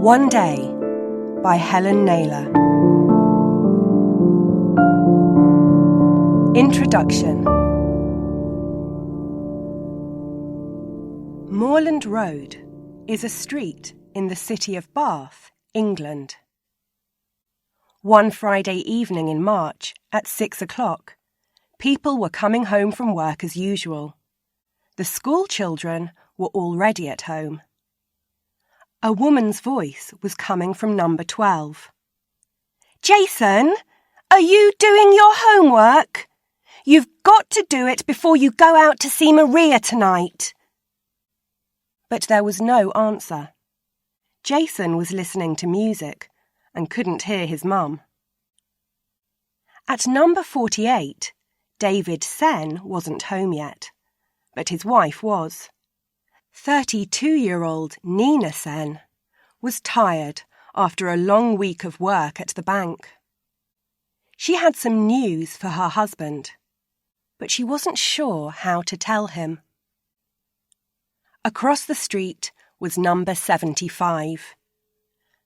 One Day by Helen Naylor. Introduction. Moreland Road is a street in the city of Bath, England. One Friday evening in March at 6 o'clock, people were coming home from work as usual. The school children were already at home. A woman's voice was coming from number 12. "Jason, are you doing your homework? You've got to do it before you go out to see Maria tonight." But there was no answer. Jason was listening to music and couldn't hear his mum. At number 48, David Sen wasn't home yet, but his wife was. 32-year-old Nina Sen was tired after a long week of work at the bank. She had some news for her husband, but she wasn't sure how to tell him. Across the street was number 75.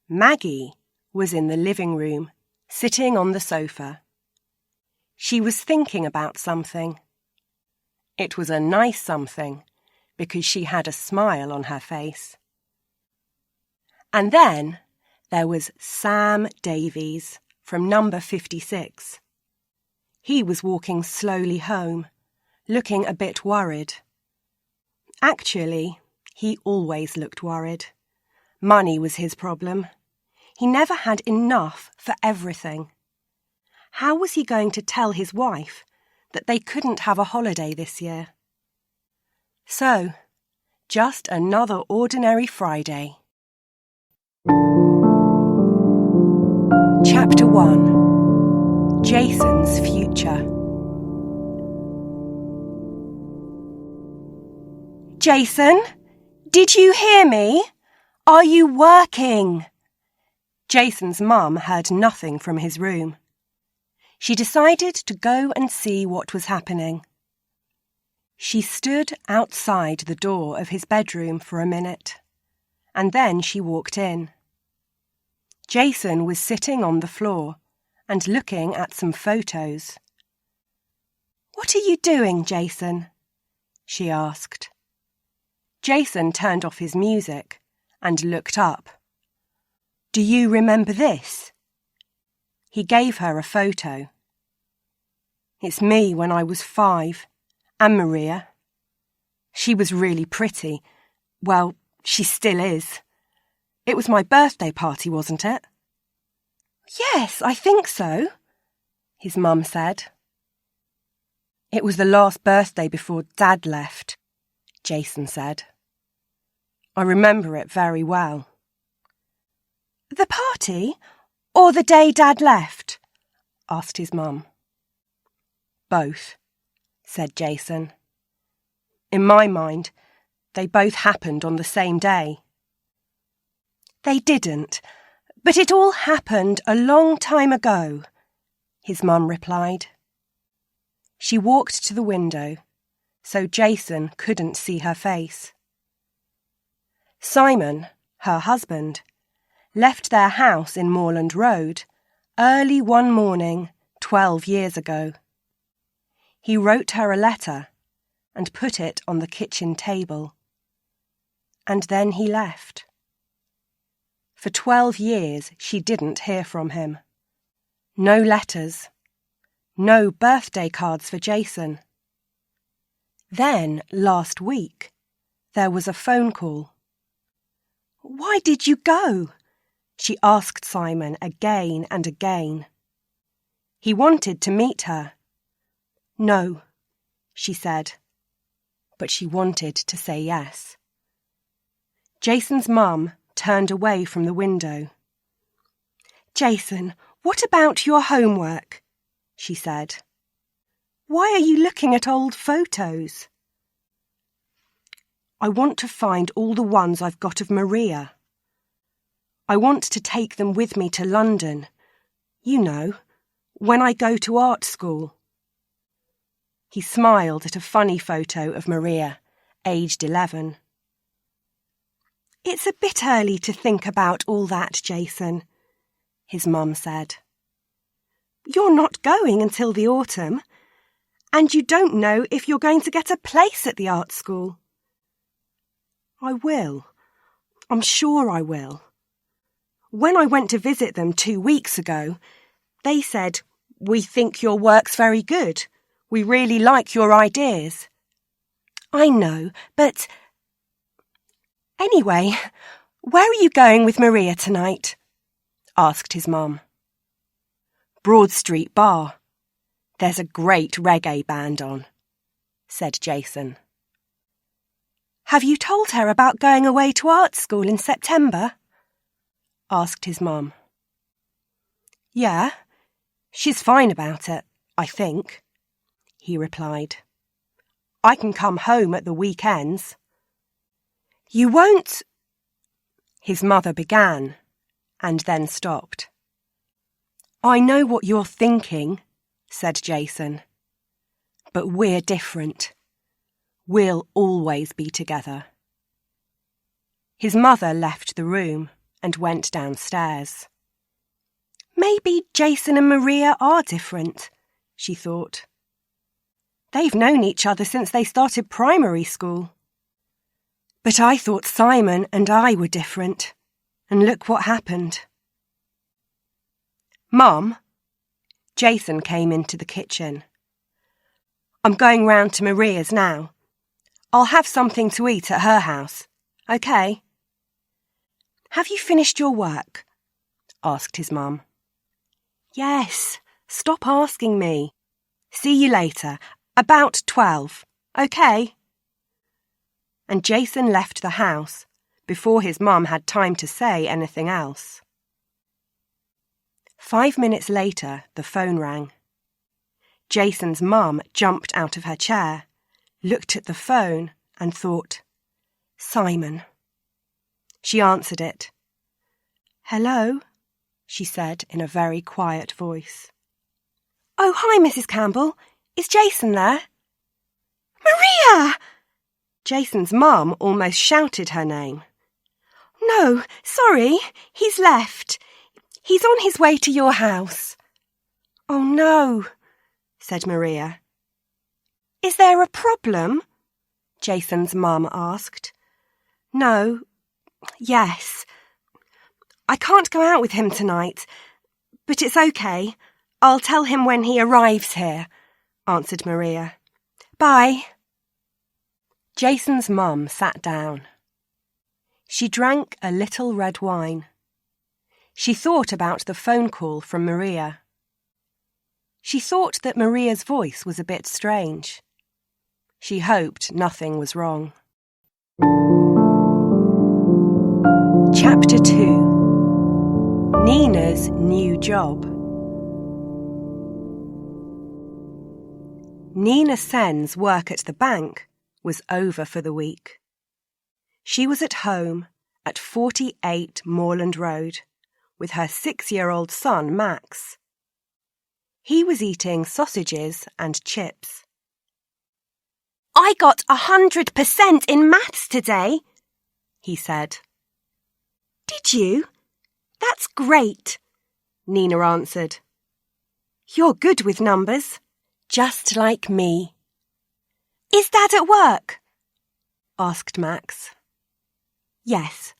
Maggie was in the living room, sitting on the sofa. She was thinking about something. It was a nice something, because she had a smile on her face. And then there was Sam Davies from number 56. He was walking slowly home, looking a bit worried. Actually, he always looked worried. Money was his problem. He never had enough for everything. How was he going to tell his wife that they couldn't have a holiday this year? So, just another ordinary Friday. Chapter 1. Jason's Future. "Jason, did you hear me? Are you working?" Jason's mum heard nothing from his room. She decided to go and see what was happening. She stood outside the door of his bedroom for a minute, and then she walked in. Jason was sitting on the floor and looking at some photos. "What are you doing, Jason?" she asked. Jason turned off his music and looked up. "Do you remember this?" He gave her a photo. "It's me when I was 5. And Maria. She was really pretty. Well, she still is. It was my birthday party, wasn't it?" "Yes, I think so," his mum said. "It was the last birthday before Dad left," Jason said. "I remember it very well." "The party, or the day Dad left?" asked his mum. "Both," said Jason. "In my mind, they both happened on the same day." "They didn't, but it all happened a long time ago," his mum replied. She walked to the window, so Jason couldn't see her face. Simon, her husband, left their house in Moreland Road early one morning 12 years ago. He wrote her a letter and put it on the kitchen table. And then he left. For 12 years she didn't hear from him. No letters. No birthday cards for Jason. Then, last week, there was a phone call. "Why did you go?" she asked Simon again and again. He wanted to meet her. "No," she said, but she wanted to say yes. Jason's mum turned away from the window. "Jason, what about your homework?" she said. "Why are you looking at old photos?" "I want to find all the ones I've got of Maria. I want to take them with me to London, you know, when I go to art school." He smiled at a funny photo of Maria, aged 11. It's a bit early to think about all that, Jason, his mum said. You're not going until the autumn, and you don't know if you're going to get a place at the art school. I will. I'm sure I will. When I went to visit them 2 weeks ago, they said, "We think your work's very good. We really like your ideas." I know, but... Anyway, where are you going with Maria tonight? Asked his mum. Broad Street Bar. There's a great reggae band on, said Jason. Have you told her about going away to art school in September? Asked his mum. Yeah, she's fine about it, I think, he replied. I can come home at the weekends. You won't... His mother began, and then stopped. I know what you're thinking, said Jason. But we're different. We'll always be together. His mother left the room and went downstairs. Maybe Jason and Maria are different, she thought. They've known each other since they started primary school. But I thought Simon and I were different, and look what happened. Mum, Jason came into the kitchen. I'm going round to Maria's now. I'll have something to eat at her house, OK? Have you finished your work? Asked his mum. Yes, stop asking me. See you later, about 12, OK? And Jason left the house before his mum had time to say anything else. 5 minutes later, the phone rang. Jason's mum jumped out of her chair, looked at the phone and thought, Simon. She answered it. Hello, she said in a very quiet voice. Oh, hi, Mrs. Campbell. Is Jason there? Maria! Jason's mum almost shouted her name. No, sorry, he's left. He's on his way to your house. Oh, no, said Maria. Is there a problem? Jason's mum asked. No, yes. I can't go out with him tonight, but it's OK. I'll tell him when he arrives here, answered Maria. Bye. Jason's mum sat down. She drank a little red wine. She thought about the phone call from Maria. She thought that Maria's voice was a bit strange. She hoped nothing was wrong. Chapter 2. Nina's New Job. Nina Sen's work at the bank was over for the week. She was at home at 48 Moreland Road with her 6-year-old son, Max. He was eating sausages and chips. I got 100% in maths today, he said. Did you? That's great, Nina answered. You're good with numbers, just like me. Is Dad at work? Asked Max. Yes,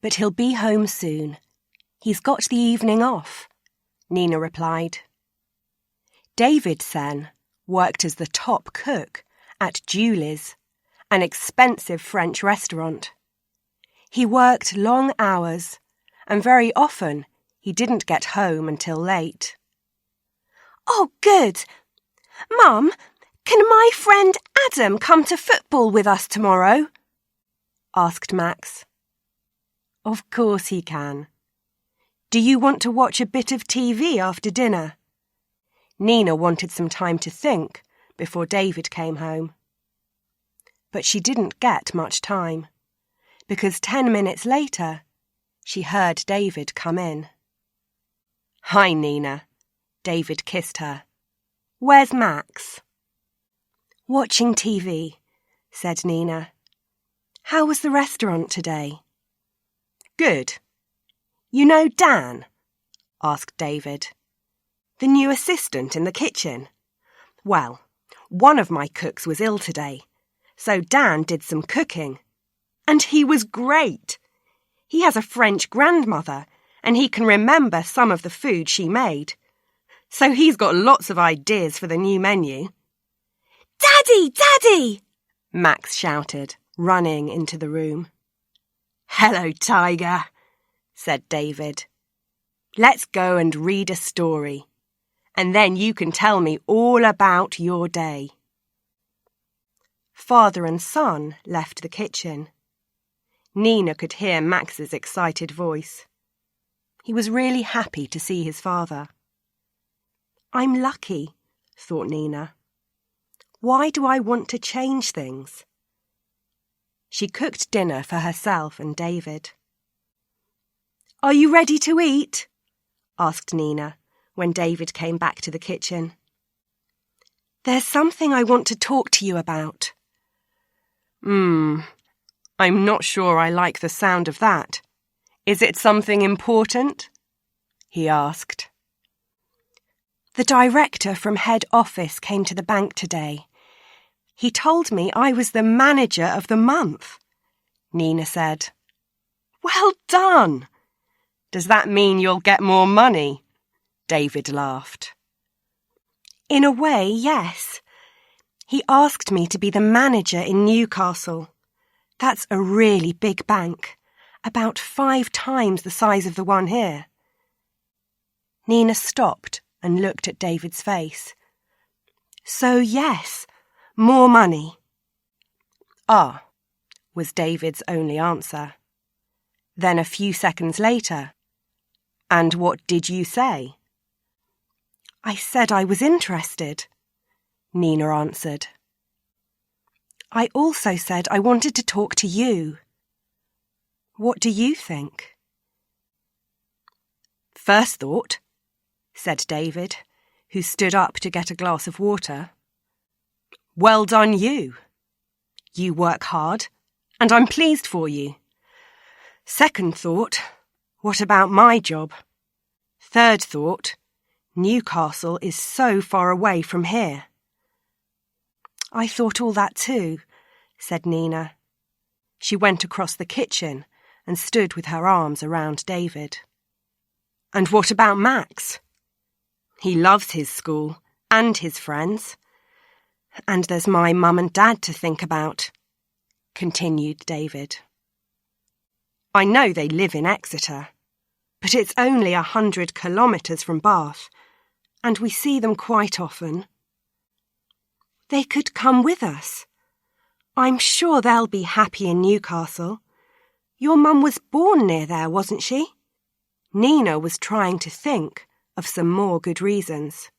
but he'll be home soon. He's got the evening off, Nina replied. David Sen worked as the top cook at Julie's, an expensive French restaurant. He worked long hours, and very often he didn't get home until late. Oh, good. Mum, can my friend Adam come to football with us tomorrow? Asked Max. Of course he can. Do you want to watch a bit of TV after dinner? Nina wanted some time to think before David came home. But she didn't get much time, because 10 minutes later, she heard David come in. Hi, Nina. David kissed her. Where's Max? Watching TV, said Nina. How was the restaurant today? Good. You know Dan? Asked David. The new assistant in the kitchen. Well, one of my cooks was ill today, so Dan did some cooking. And he was great. He has a French grandmother, and he can remember some of the food she made. So he's got lots of ideas for the new menu. Daddy! Daddy! Max shouted, running into the room. Hello, Tiger, said David. Let's go and read a story, and then you can tell me all about your day. Father and son left the kitchen. Nina could hear Max's excited voice. He was really happy to see his father. I'm lucky, thought Nina. Why do I want to change things? She cooked dinner for herself and David. Are you ready to eat? Asked Nina when David came back to the kitchen. There's something I want to talk to you about. I'm not sure I like the sound of that. Is it something important? He asked. The director from head office came to the bank today. He told me I was the manager of the month, Nina said. Well done! Does that mean you'll get more money? David laughed. In a way, yes. He asked me to be the manager in Newcastle. That's a really big bank, about 5 times the size of the one here. Nina stopped and looked at David's face. So yes, more money. Ah, was David's only answer. Then a few seconds later, and what did you say? I said I was interested, Nina answered. I also said I wanted to talk to you. What do you think? First thought, said David, who stood up to get a glass of water. Well done you. You work hard, and I'm pleased for you. Second thought, what about my job? Third thought, Newcastle is so far away from here. I thought all that too, said Nina. She went across the kitchen and stood with her arms around David. And what about Max? He loves his school and his friends. And there's my mum and dad to think about, continued David. I know they live in Exeter, but it's only 100 kilometres from Bath, and we see them quite often. They could come with us. I'm sure they'll be happy in Newcastle. Your mum was born near there, wasn't she? Nina was trying to think of some more good reasons.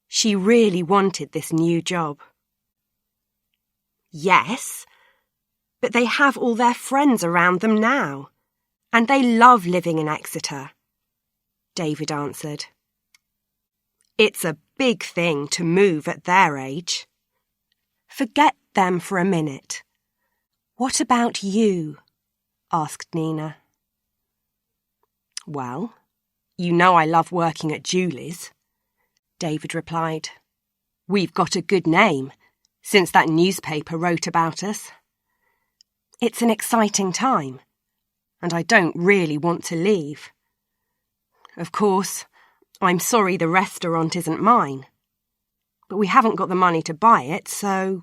She really wanted this new job. Yes, but they have all their friends around them now, and they love living in Exeter, David answered. It's a big thing to move at their age. Forget them for a minute. What about you? Asked Nina. Well, you know I love working at Julie's, David replied. We've got a good name since that newspaper wrote about us. It's an exciting time, and I don't really want to leave. Of course, I'm sorry the restaurant isn't mine, but we haven't got the money to buy it, so...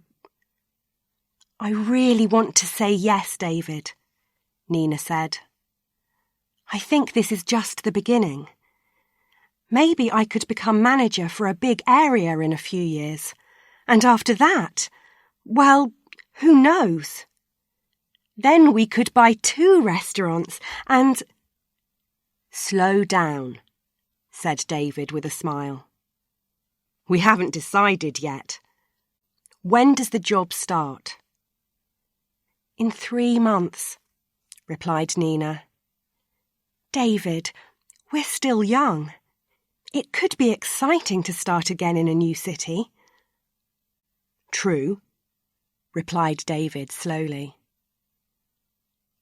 I really want to say yes, David, Nina said. I think this is just the beginning. Maybe I could become manager for a big area in a few years, and after that, well, who knows? Then we could buy 2 restaurants and... Slow down, said David with a smile. We haven't decided yet. When does the job start? In 3 months, replied Nina. David, we're still young. It could be exciting to start again in a new city. True, replied David slowly.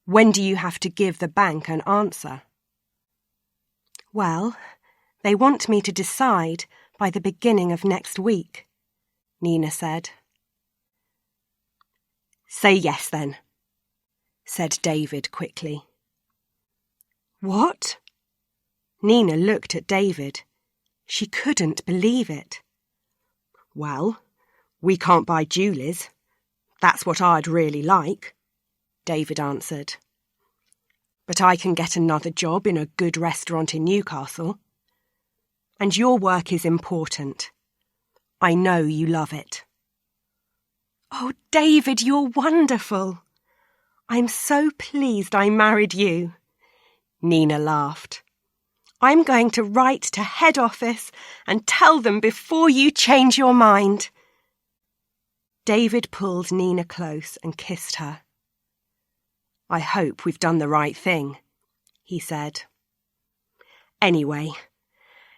When do you have to give the bank an answer? Well, they want me to decide by the beginning of next week, Nina said. Say yes then, said David quickly. What? Nina looked at David. She couldn't believe it. Well, we can't buy Julie's. That's what I'd really like, David answered. But I can get another job in a good restaurant in Newcastle. And your work is important. I know you love it. Oh, David, you're wonderful. I'm so pleased I married you. Nina laughed. I'm going to write to head office and tell them before you change your mind. David pulled Nina close and kissed her. I hope we've done the right thing, he said. Anyway,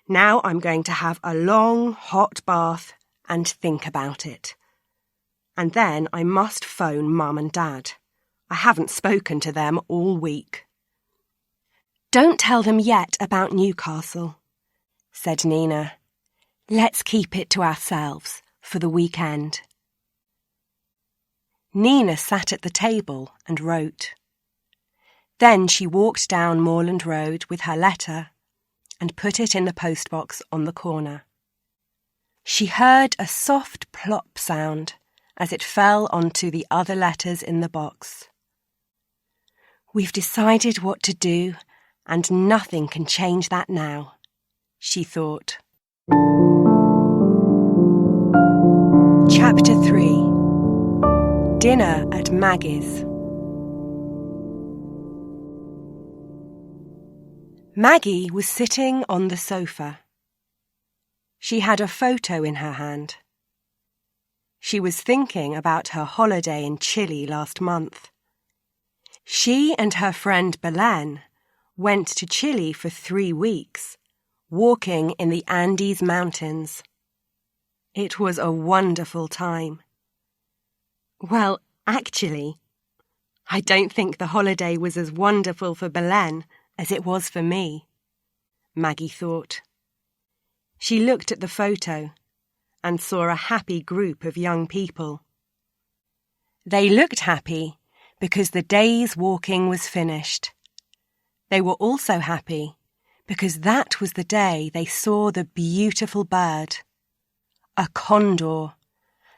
now I'm going to have a long, hot bath and think about it. And then I must phone Mum and Dad. I haven't spoken to them all week. Don't tell them yet about Newcastle, said Nina. Let's keep it to ourselves for the weekend. Nina sat at the table and wrote. Then she walked down Moreland Road with her letter and put it in the postbox on the corner. She heard a soft plop sound as it fell onto the other letters in the box. We've decided what to do, and nothing can change that now, she thought. Chapter 3. Dinner at Maggie's. Maggie was sitting on the sofa. She had a photo in her hand. She was thinking about her holiday in Chile last month. She and her friend Belen went to Chile for 3 weeks, walking in the Andes Mountains. It was a wonderful time. Well, actually, I don't think the holiday was as wonderful for Belen as it was for me, Maggie thought. She looked at the photo and saw a happy group of young people. They looked happy because the day's walking was finished. They were also happy because that was the day they saw the beautiful bird. A condor,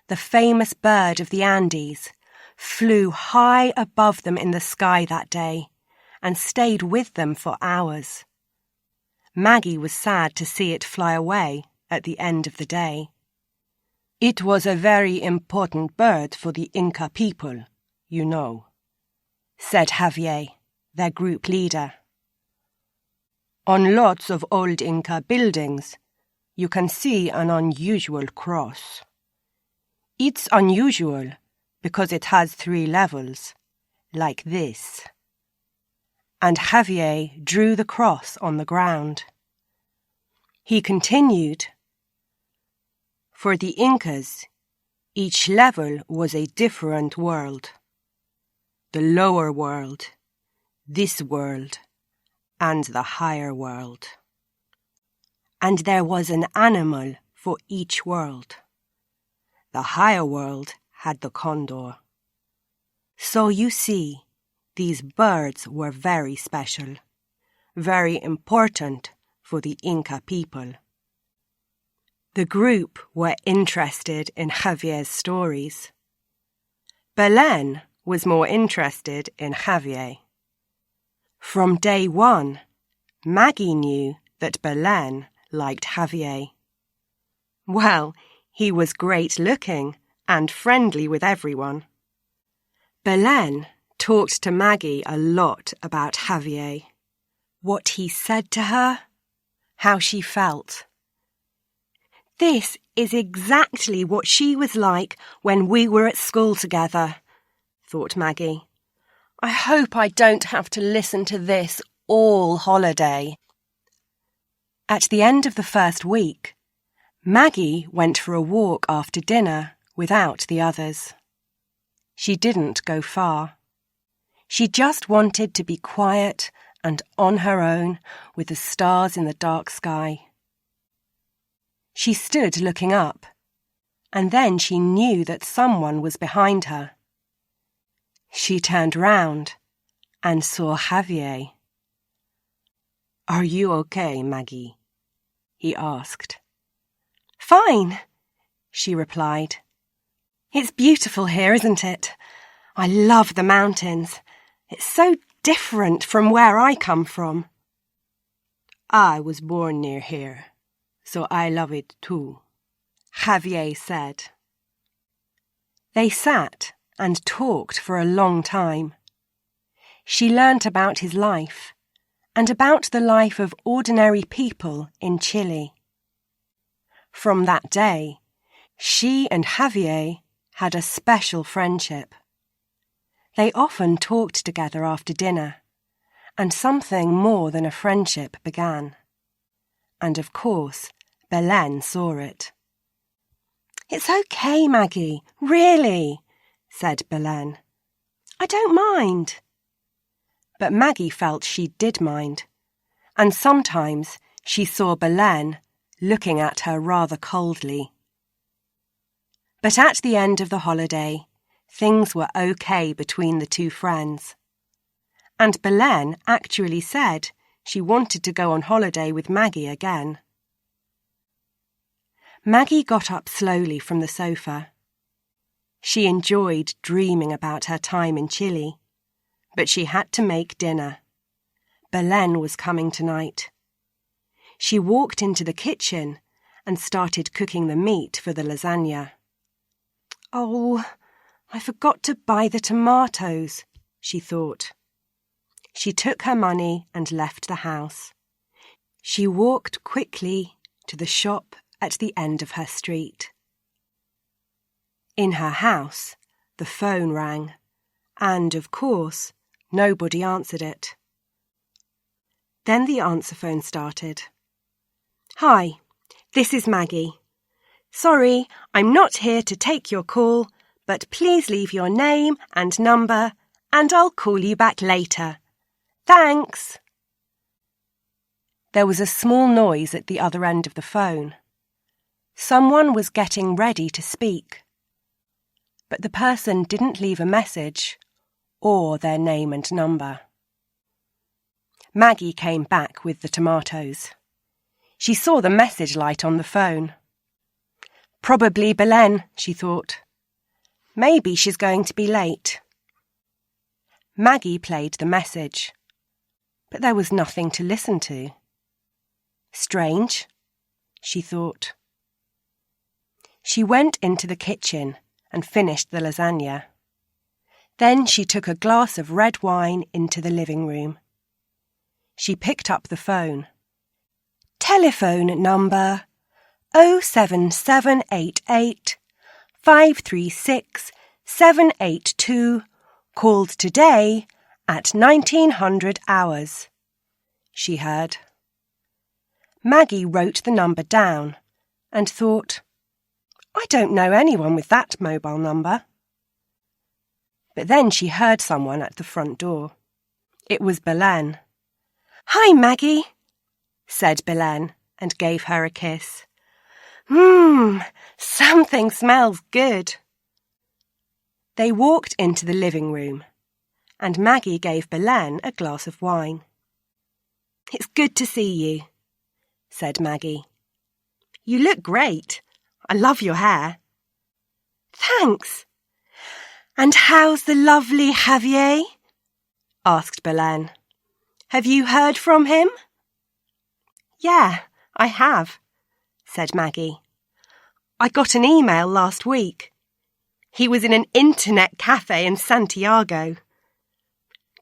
the famous bird of the Andes, flew high above them in the sky that day and stayed with them for hours. Maggie was sad to see it fly away at the end of the day. It was a very important bird for the Inca people, you know, said Javier, their group leader. On lots of old Inca buildings, you can see an unusual cross. It's unusual because it has 3 levels, like this. And Javier drew the cross on the ground. He continued, for the Incas, each level was a different world. The lower world, this world, and the higher world. And there was an animal for each world. The higher world had the condor. So you see, these birds were very special, very important for the Inca people. The group were interested in Javier's stories. Belen was more interested in Javier. From day 1, Maggie knew that Belen liked Javier. Well, he was great-looking and friendly with everyone. Belen talked to Maggie a lot about Javier, what he said to her, how she felt. This is exactly what she was like when we were at school together, thought Maggie. I hope I don't have to listen to this all holiday. At the end of the first week, Maggie went for a walk after dinner without the others. She didn't go far. She just wanted to be quiet and on her own with the stars in the dark sky. She stood looking up, and then she knew that someone was behind her. She turned round and saw Javier. "Are you okay, Maggie?" he asked. "Fine," she replied. "It's beautiful here, isn't it? I love the mountains. It's so different from where I come from." "I was born near here, so I love it too," Javier said. They sat and talked for a long time. She learnt about his life and about the life of ordinary people in Chile. From that day, she and Javier had a special friendship. They often talked together after dinner, and something more than a friendship began. And of course, Belen saw it. "It's okay, Maggie, really," said Belen. "I don't mind." But Maggie felt she did mind, and sometimes she saw Belen looking at her rather coldly. But at the end of the holiday, things were okay between the two friends. And Belen actually said she wanted to go on holiday with Maggie again. Maggie got up slowly from the sofa. She enjoyed dreaming about her time in Chile, but she had to make dinner. Belen was coming tonight. She walked into the kitchen and started cooking the meat for the lasagna. "Oh, I forgot to buy the tomatoes," she thought. She took her money and left the house. She walked quickly to the shop at the end of her street. In her house, the phone rang, and, of course, nobody answered it. Then the answer phone started. "Hi, this is Maggie. Sorry, I'm not here to take your call, but please leave your name and number, and I'll call you back later. Thanks." There was a small noise at the other end of the phone. Someone was getting ready to speak. But the person didn't leave a message or their name and number. Maggie came back with the tomatoes. She saw the message light on the phone. Probably Belen, she thought. Maybe she's going to be late. Maggie played the message, but there was nothing to listen to. Strange, she thought. She went into the kitchen and finished the lasagna. Then she took a glass of red wine into the living room. She picked up the phone. "Telephone number 07788 536 782 called today at 1900 hours," she heard. Maggie wrote the number down and thought, "I don't know anyone with that mobile number." But then she heard someone at the front door. It was Belen. "Hi, Maggie," said Belen and gave her a kiss. Something smells good." They walked into the living room, and Maggie gave Belen a glass of wine. "It's good to see you," said Maggie. "You look great. I love your hair." "Thanks. And how's the lovely Javier?" asked Belen. "Have you heard from him?" "Yeah, I have," said Maggie. "I got an email last week. He was in an internet cafe in Santiago."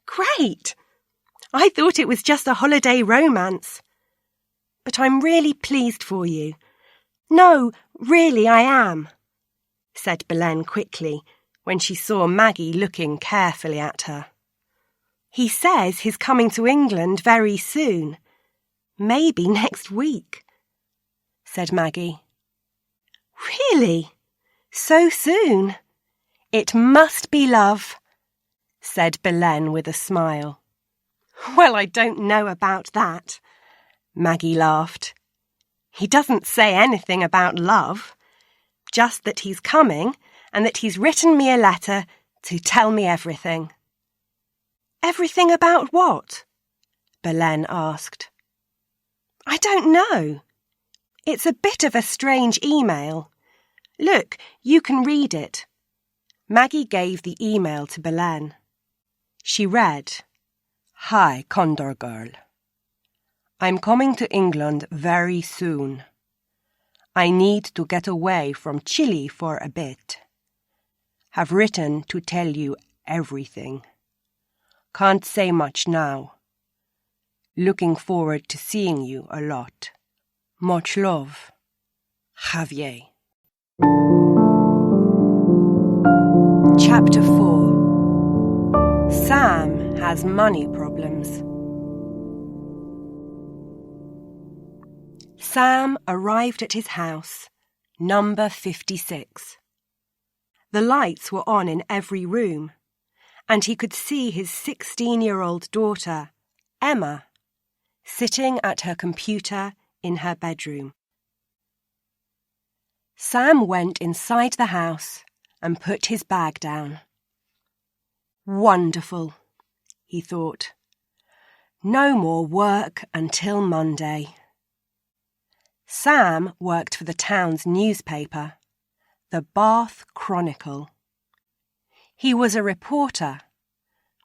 "Great! I thought it was just a holiday romance. But I'm really pleased for you. No, really I am," said Belen quickly when she saw Maggie looking carefully at her. "He says he's coming to England very soon. Maybe next week," said Maggie. "Really? So soon? It must be love," said Belen with a smile. Well, I don't know about that, Maggie laughed. He doesn't say anything about love, just that he's coming and that he's written me a letter to tell me everything. Everything about what? Belen asked. I don't know. It's a bit of a strange email. Look, you can read it. Maggie gave the email to Belen. She read, Hi, Condor Girl. I'm coming to England very soon. I need to get away from Chile for a bit. Have written to tell you everything. Can't say much now. Looking forward to seeing you a lot. Much love. Javier. Chapter 4. Sam has money problems. Sam arrived at his house, number 56. The lights were on in every room, and he could see his 16-year-old daughter, Emma, sitting at her computer in her bedroom. Sam went inside the house and put his bag down. Wonderful, he thought. No more work until Monday. Sam worked for the town's newspaper, the Bath Chronicle. He was a reporter,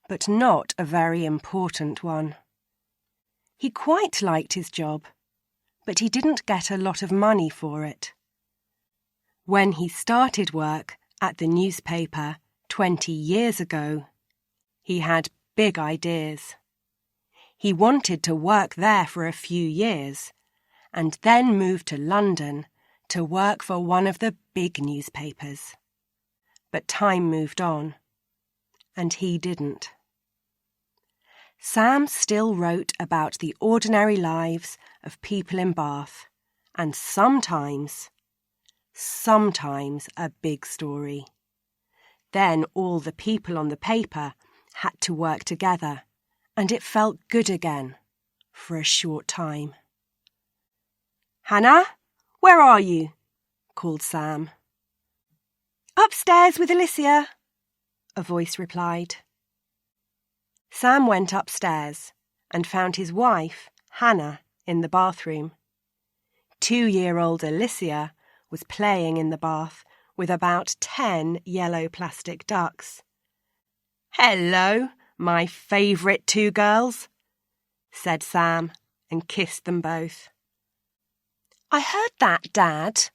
but not a very important one. He quite liked his job, but he didn't get a lot of money for it. When he started work at the newspaper 20 years ago, he had big ideas. He wanted to work there for a few years and then move to London to work for one of the big newspapers. But time moved on, and he didn't. Sam still wrote about the ordinary lives of people in Bath, and sometimes a big story. Then all the people on the paper had to work together, and it felt good again for a short time. Hannah, where are you? Called Sam. Upstairs with Alicia, a voice replied. Sam went upstairs and found his wife, Hannah, in the bathroom. 2-year-old Alicia was playing in the bath with about 10 yellow plastic ducks. Hello, my favourite 2 girls, said Sam and kissed them both. I heard that, Dad,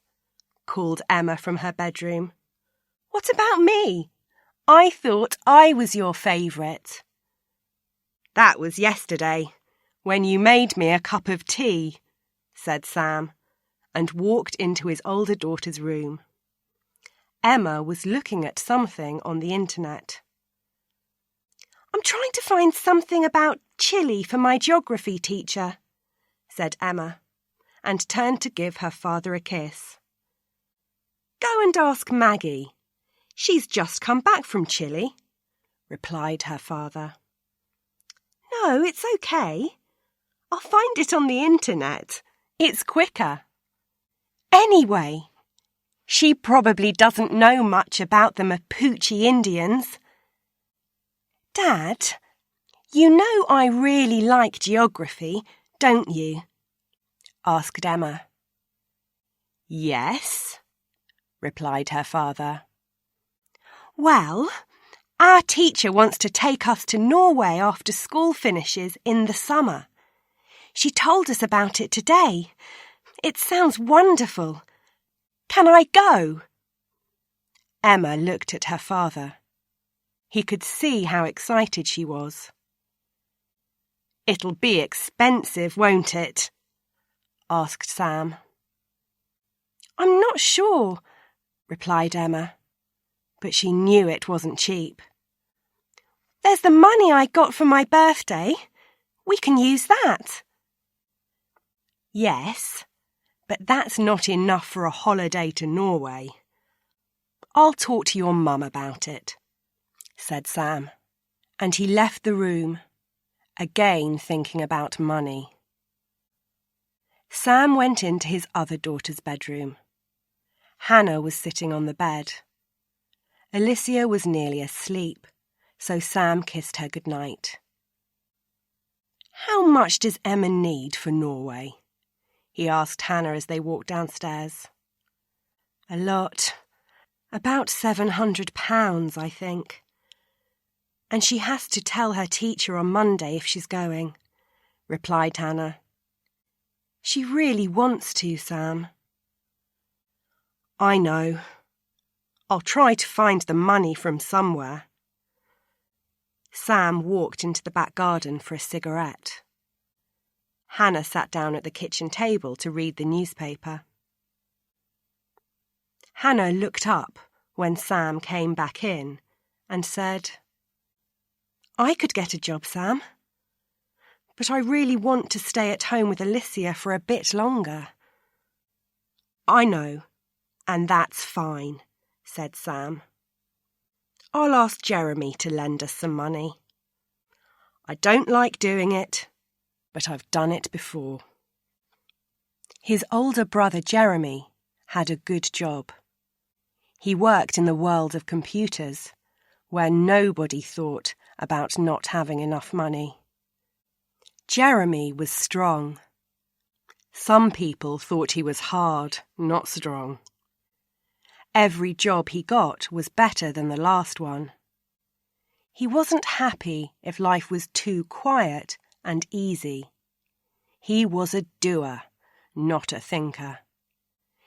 called Emma from her bedroom. What about me? I thought I was your favourite. That was yesterday, when you made me a cup of tea, said Sam, and walked into his older daughter's room. Emma was looking at something on the internet. I'm trying to find something about Chile for my geography teacher, said Emma, and turned to give her father a kiss. Go and ask Maggie. She's just come back from Chile, replied her father. No, it's okay. I'll find it on the internet. It's quicker. Anyway, she probably doesn't know much about the Mapuche Indians. Dad, you know I really like geography, don't you? Asked Emma. Yes, replied her father. Well, our teacher wants to take us to Norway after school finishes in the summer. She told us about it today. It sounds wonderful. Can I go? Emma looked at her father. He could see how excited she was. It'll be expensive, won't it? Asked Sam. I'm not sure, replied Emma, but she knew it wasn't cheap. There's the money I got for my birthday. We can use that. Yes, but that's not enough for a holiday to Norway. I'll talk to your mum about it, said Sam. and he left the room, again thinking about money. Sam went into his other daughter's bedroom. Hannah was sitting on the bed. Alicia was nearly asleep, so Sam kissed her goodnight. "How much does Emma need for Norway?" he asked Hannah as they walked downstairs. "A lot. About £700, I think. And she has to tell her teacher on Monday if she's going," replied Hannah. "She really wants to, Sam." "I know. I'll try to find the money from somewhere." Sam walked into the back garden for a cigarette. Hannah sat down at the kitchen table to read the newspaper. Hannah looked up when Sam came back in and said, "I could get a job, Sam. But I really want to stay at home with Alicia for a bit longer." "I know, and that's fine," said Sam. "I'll ask Jeremy to lend us some money. I don't like doing it, but I've done it before." His older brother Jeremy had a good job. He worked in the world of computers, where nobody thought about not having enough money. Jeremy was strong. Some people thought he was hard, not strong. Every job he got was better than the last one. He wasn't happy if life was too quiet and easy. He was a doer, not a thinker.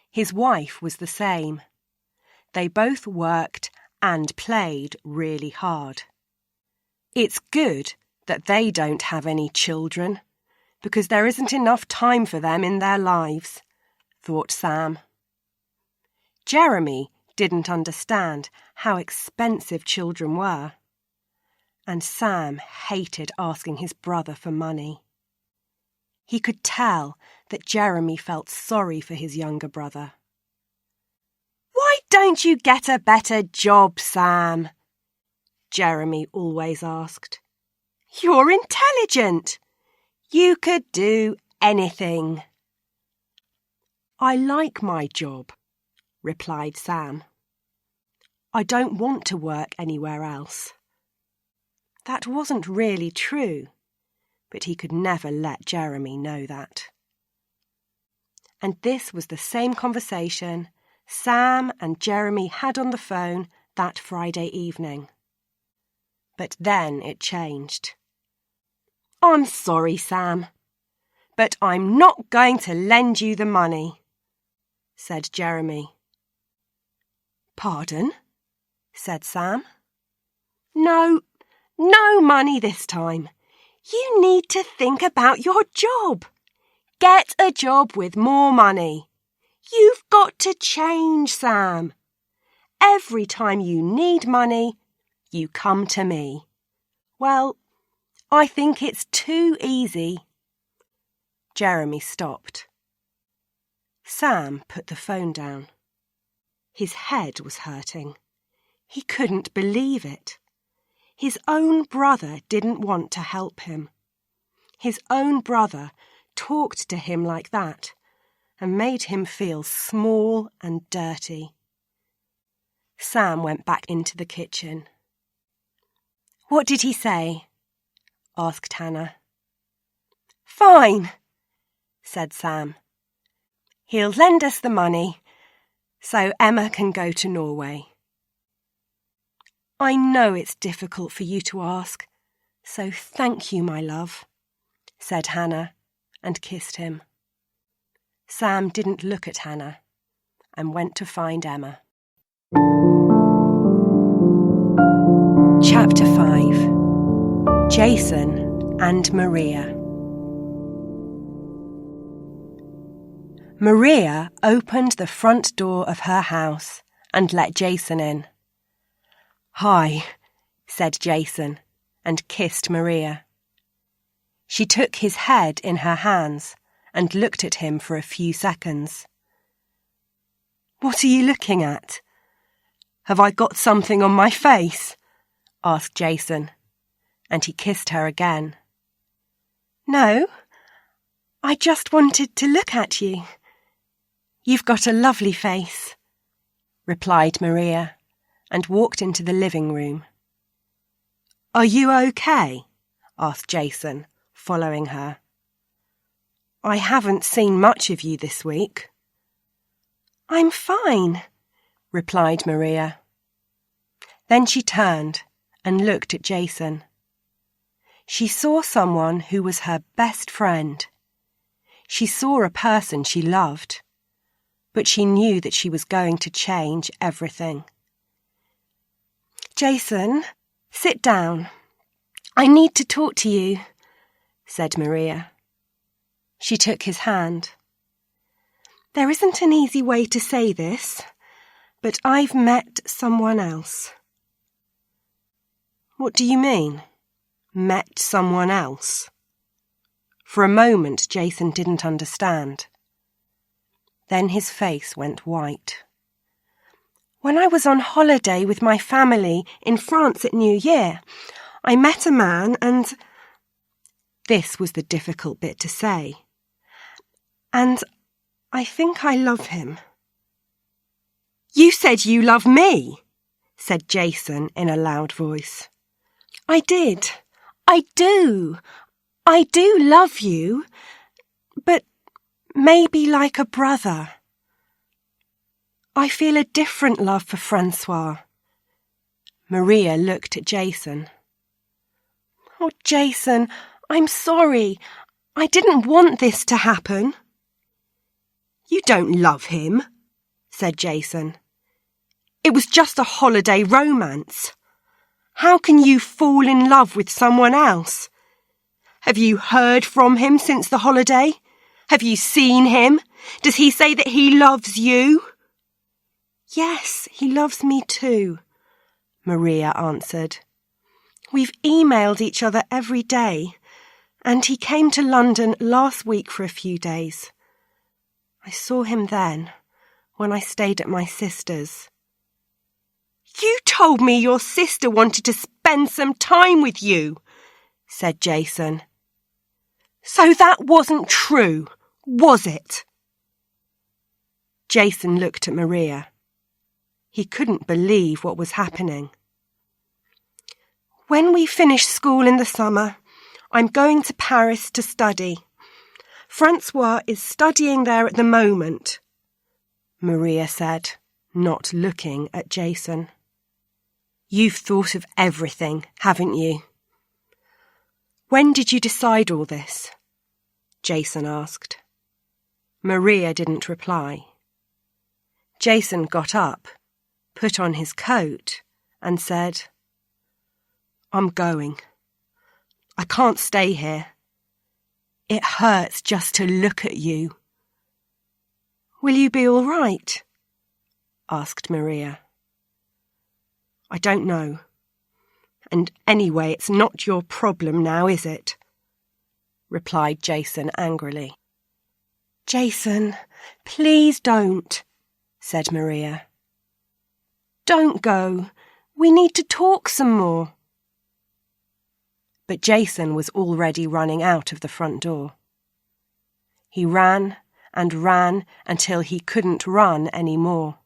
His wife was the same. They both worked and played really hard. It's good that they don't have any children, because there isn't enough time for them in their lives, thought Sam. Jeremy didn't understand how expensive children were, and Sam hated asking his brother for money. He could tell that Jeremy felt sorry for his younger brother. "Why don't you get a better job, Sam?" Jeremy always asked. "You're intelligent. You could do anything." "I like my job," replied Sam. "I don't want to work anywhere else." That wasn't really true, but he could never let Jeremy know that. And this was the same conversation Sam and Jeremy had on the phone that Friday evening. But then it changed. "I'm sorry, Sam, but I'm not going to lend you the money," said Jeremy. "Pardon?" said Sam. No money this time. You need to think about your job. Get a job with more money. You've got to change, Sam. Every time you need money, you come to me. Well, I think it's too easy." Jeremy stopped. Sam put the phone down. His head was hurting. He couldn't believe it. His own brother didn't want to help him. His own brother talked to him like that and made him feel small and dirty. Sam went back into the kitchen. "What did he say?" asked Hannah. "Fine," said Sam. "He'll lend us the money so Emma can go to Norway." "I know it's difficult for you to ask, so thank you, my love," said Hannah and kissed him. Sam didn't look at Hannah and went to find Emma. Chapter 5. Jason and Maria. Maria opened the front door of her house and let Jason in. "Hi," said Jason, and kissed Maria. She took his head in her hands and looked at him for a few seconds. "What are you looking at? Have I got something on my face?" asked Jason. and he kissed her again. "No, I just wanted to look at you. You've got a lovely face," replied Maria, and walked into the living room. "Are you okay?" asked Jason, following her. "I haven't seen much of you this week." "I'm fine," replied Maria. Then she turned and looked at Jason. She saw someone who was her best friend. She saw a person she loved, but she knew that she was going to change everything. "Jason, sit down. I need to talk to you," said Maria. She took his hand. "There isn't an easy way to say this, but I've met someone else." "What do you mean? Met someone else?" For a moment, Jason didn't understand. Then his face went white. "When I was on holiday with my family in France at New Year, I met a man and—" This was the difficult bit to say. "And I think I love him." "You said you love me," said Jason in a loud voice. "I did. I do. I do love you, but maybe like a brother. I feel a different love for Francois." Maria looked at Jason. "Oh, Jason, I'm sorry. I didn't want this to happen." "You don't love him," said Jason. "It was just a holiday romance. How can you fall in love with someone else? Have you heard from him since the holiday? Have you seen him? Does he say that he loves you?" "Yes, he loves me too," Maria answered. "We've emailed each other every day, and he came to London last week for a few days. I saw him then, when I stayed at my sister's." "You told me your sister wanted to spend some time with you," said Jason. "So that wasn't true, was it?" Jason looked at Maria. He couldn't believe what was happening. "When we finish school in the summer, I'm going to Paris to study. Francois is studying there at the moment," Maria said, not looking at Jason. "You've thought of everything, haven't you?" "When did you decide all this?" Jason asked. Maria didn't reply. Jason got up, put on his coat, and said, "I'm going. I can't stay here. It hurts just to look at you." "Will you be all right?" asked Maria. "I don't know. And anyway, it's not your problem now, is it?" replied Jason angrily. "Jason, please don't," said Maria. "Don't go. We need to talk some more." But Jason was already running out of the front door. He ran and ran until he couldn't run any more.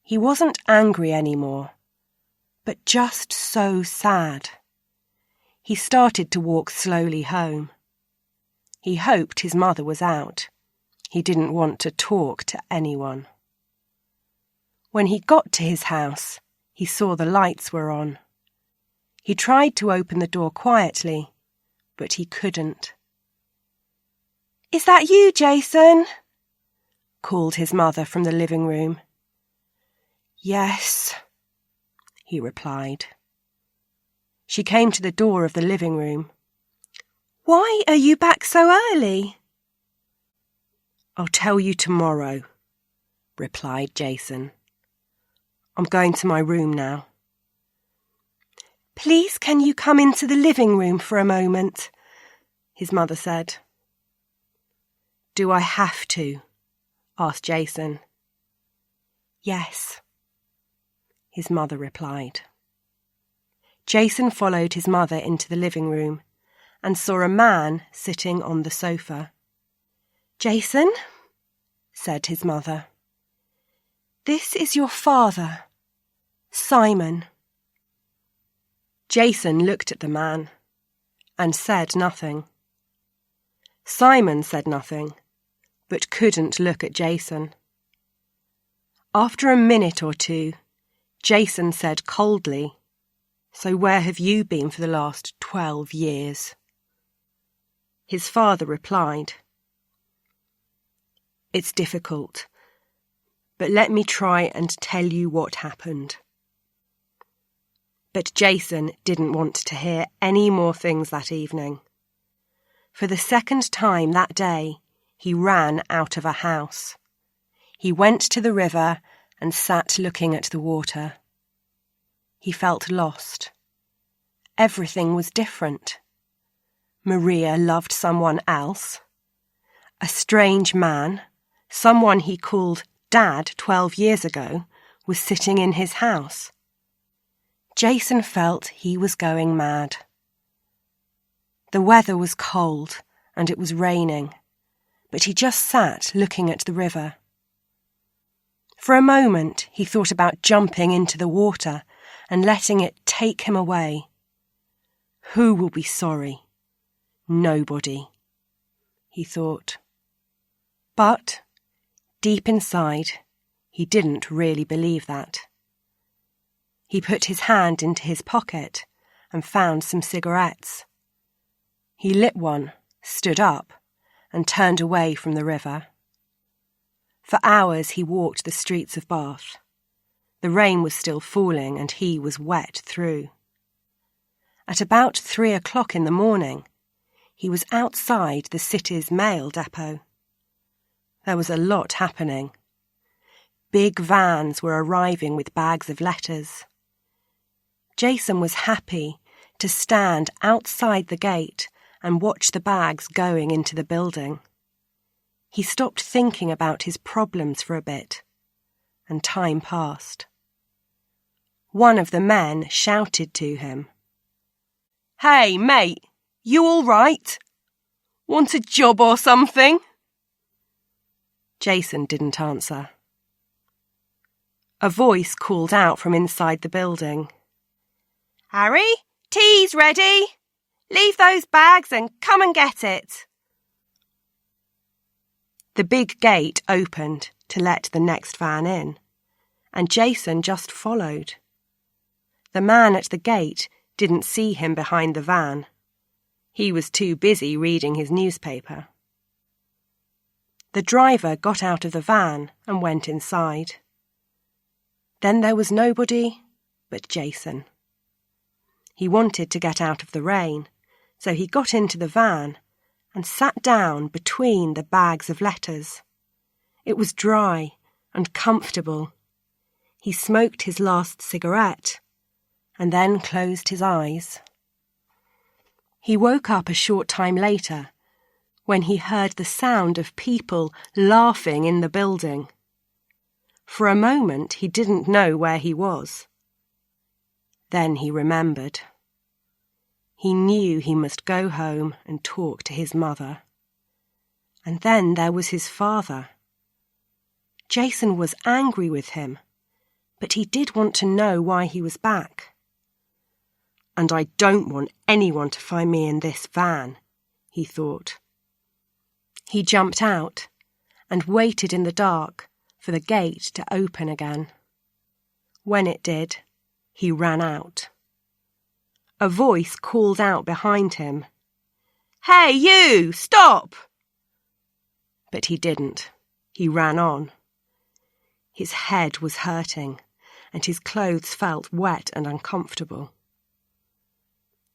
He wasn't angry anymore, but just so sad. He started to walk slowly home. He hoped his mother was out. He didn't want to talk to anyone. When he got to his house, he saw the lights were on. He tried to open the door quietly, but he couldn't. "Is that you, Jason?" called his mother from the living room. "Yes," he replied. She came to the door of the living room. "Why are you back so early?" "I'll tell you tomorrow," replied Jason. "I'm going to my room now." "Please, can you come into the living room for a moment?" his mother said. "Do I have to?" asked Jason. "Yes," his mother replied. Jason followed his mother into the living room and saw a man sitting on the sofa. "Jason," said his mother, "this is your father, Simon." Jason looked at the man and said nothing. Simon said nothing, but couldn't look at Jason. After a minute or two, Jason said coldly, "So where have you been for the last 12 years? His father replied, "It's difficult, but let me try and tell you what happened." But Jason didn't want to hear any more things that evening. For the second time that day, he ran out of a house. He went to the river and sat looking at the water. He felt lost. Everything was different. Maria loved someone else. A strange man, someone he called Dad 12 years ago, was sitting in his house. Jason felt he was going mad. The weather was cold and it was raining, but he just sat looking at the river. For a moment he thought about jumping into the water and letting it take him away. Who will be sorry? Nobody, he thought. But, deep inside, he didn't really believe that. He put his hand into his pocket and found some cigarettes. He lit one, stood up, and turned away from the river. For hours he walked the streets of Bath. The rain was still falling and he was wet through. At about 3 o'clock in the morning, he was outside the city's mail depot. There was a lot happening. Big vans were arriving with bags of letters. Jason was happy to stand outside the gate and watch the bags going into the building. He stopped thinking about his problems for a bit, and time passed. One of the men shouted to him, "Hey, mate, you all right? Want a job or something?" Jason didn't answer. A voice called out from inside the building. "Harry, tea's ready. Leave those bags and come and get it." The big gate opened to let the next van in, and Jason just followed. The man at the gate didn't see him behind the van. He was too busy reading his newspaper. The driver got out of the van and went inside. Then there was nobody but Jason. He wanted to get out of the rain, so he got into the van and sat down between the bags of letters. It was dry and comfortable. He smoked his last cigarette and then closed his eyes. He woke up a short time later when he heard the sound of people laughing in the building. For a moment he didn't know where he was. Then he remembered. He knew he must go home and talk to his mother. And then there was his father. Jason was angry with him, but he did want to know why he was back. "And I don't want anyone to find me in this van," he thought. He jumped out and waited in the dark for the gate to open again. When it did, he ran out. A voice called out behind him, "Hey, you! Stop!" But he didn't. He ran on. His head was hurting, and his clothes felt wet and uncomfortable.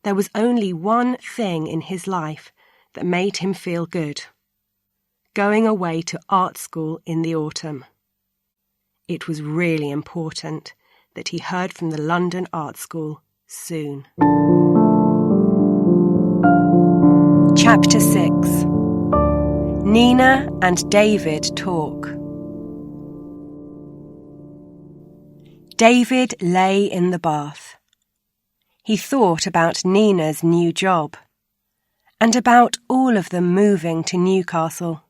There was only one thing in his life that made him feel good: going away to art school in the autumn. It was really important that he heard from the London Art School soon. Chapter 6. Nina and David talk. David lay in the bath. He thought about Nina's new job and about all of them moving to Newcastle.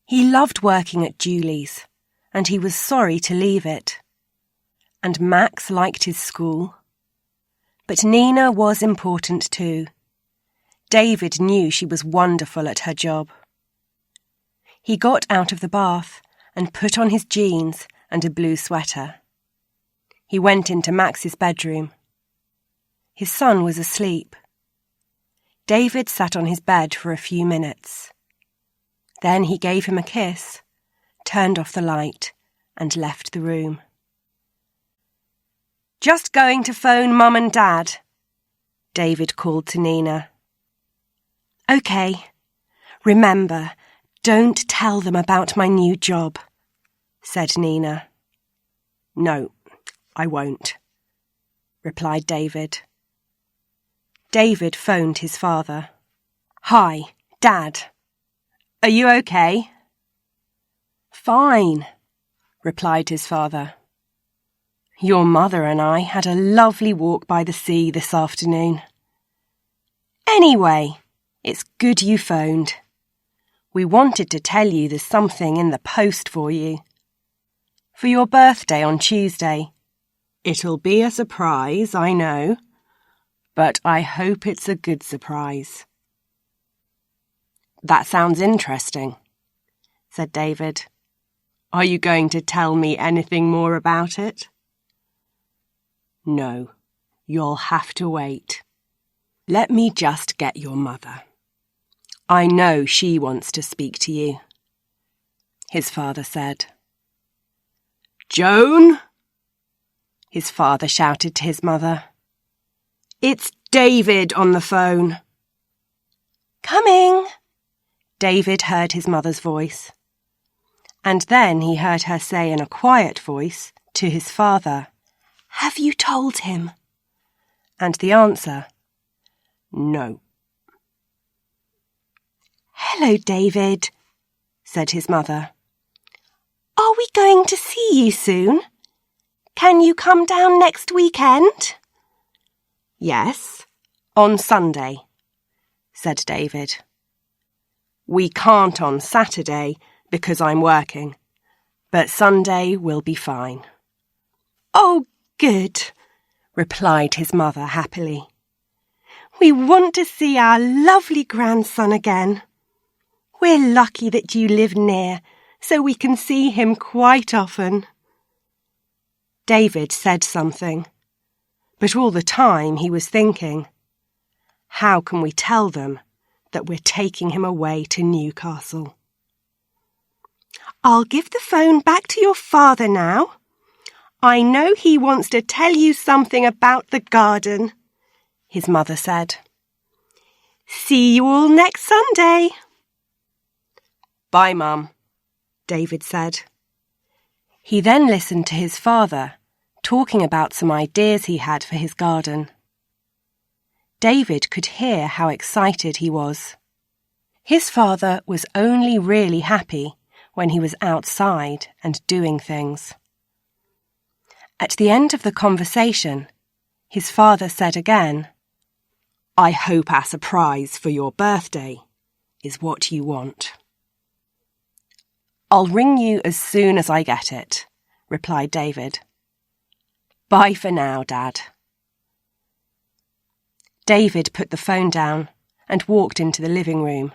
He loved working at Julie's and he was sorry to leave it. And Max liked his school. But Nina was important too. David knew she was wonderful at her job. He got out of the bath and put on his jeans and a blue sweater. He went into Max's bedroom. His son was asleep. David sat on his bed for a few minutes. Then he gave him a kiss, turned off the light, and left the room. "Just going to phone Mum and Dad," David called to Nina. "OK. Remember, don't tell them about my new job," said Nina. "No, I won't," replied David. David phoned his father. "Hi, Dad. Are you OK?" "Fine," replied his father. "Your mother and I had a lovely walk by the sea this afternoon. Anyway, it's good you phoned. We wanted to tell you there's something in the post for you. For your birthday on Tuesday. It'll be a surprise, I know, but I hope it's a good surprise." "That sounds interesting," said David. "Are you going to tell me anything more about it?" "No, you'll have to wait. Let me just get your mother. I know she wants to speak to you," his father said. "Joan!" his father shouted to his mother. "It's David on the phone." "Coming!" David heard his mother's voice. And then he heard her say in a quiet voice to his father, "Have you told him?" And the answer, "No." "Hello, David," said his mother. "Are we going to see you soon? Can you come down next weekend?" "Yes, on Sunday," said David. "We can't on Saturday because I'm working, but Sunday will be fine." "Oh, good," replied his mother happily. "We want to see our lovely grandson again. We're lucky that you live near, so we can see him quite often." David said something, but all the time he was thinking, how can we tell them that we're taking him away to Newcastle? "I'll give the phone back to your father now. I know he wants to tell you something about the garden," his mother said. "See you all next Sunday." "Bye, Mum," David said. He then listened to his father talking about some ideas he had for his garden. David could hear how excited he was. His father was only really happy when he was outside and doing things. At the end of the conversation, his father said again, "I hope our surprise for your birthday is what you want." "I'll ring you as soon as I get it," replied David. "Bye for now, Dad." David put the phone down and walked into the living room.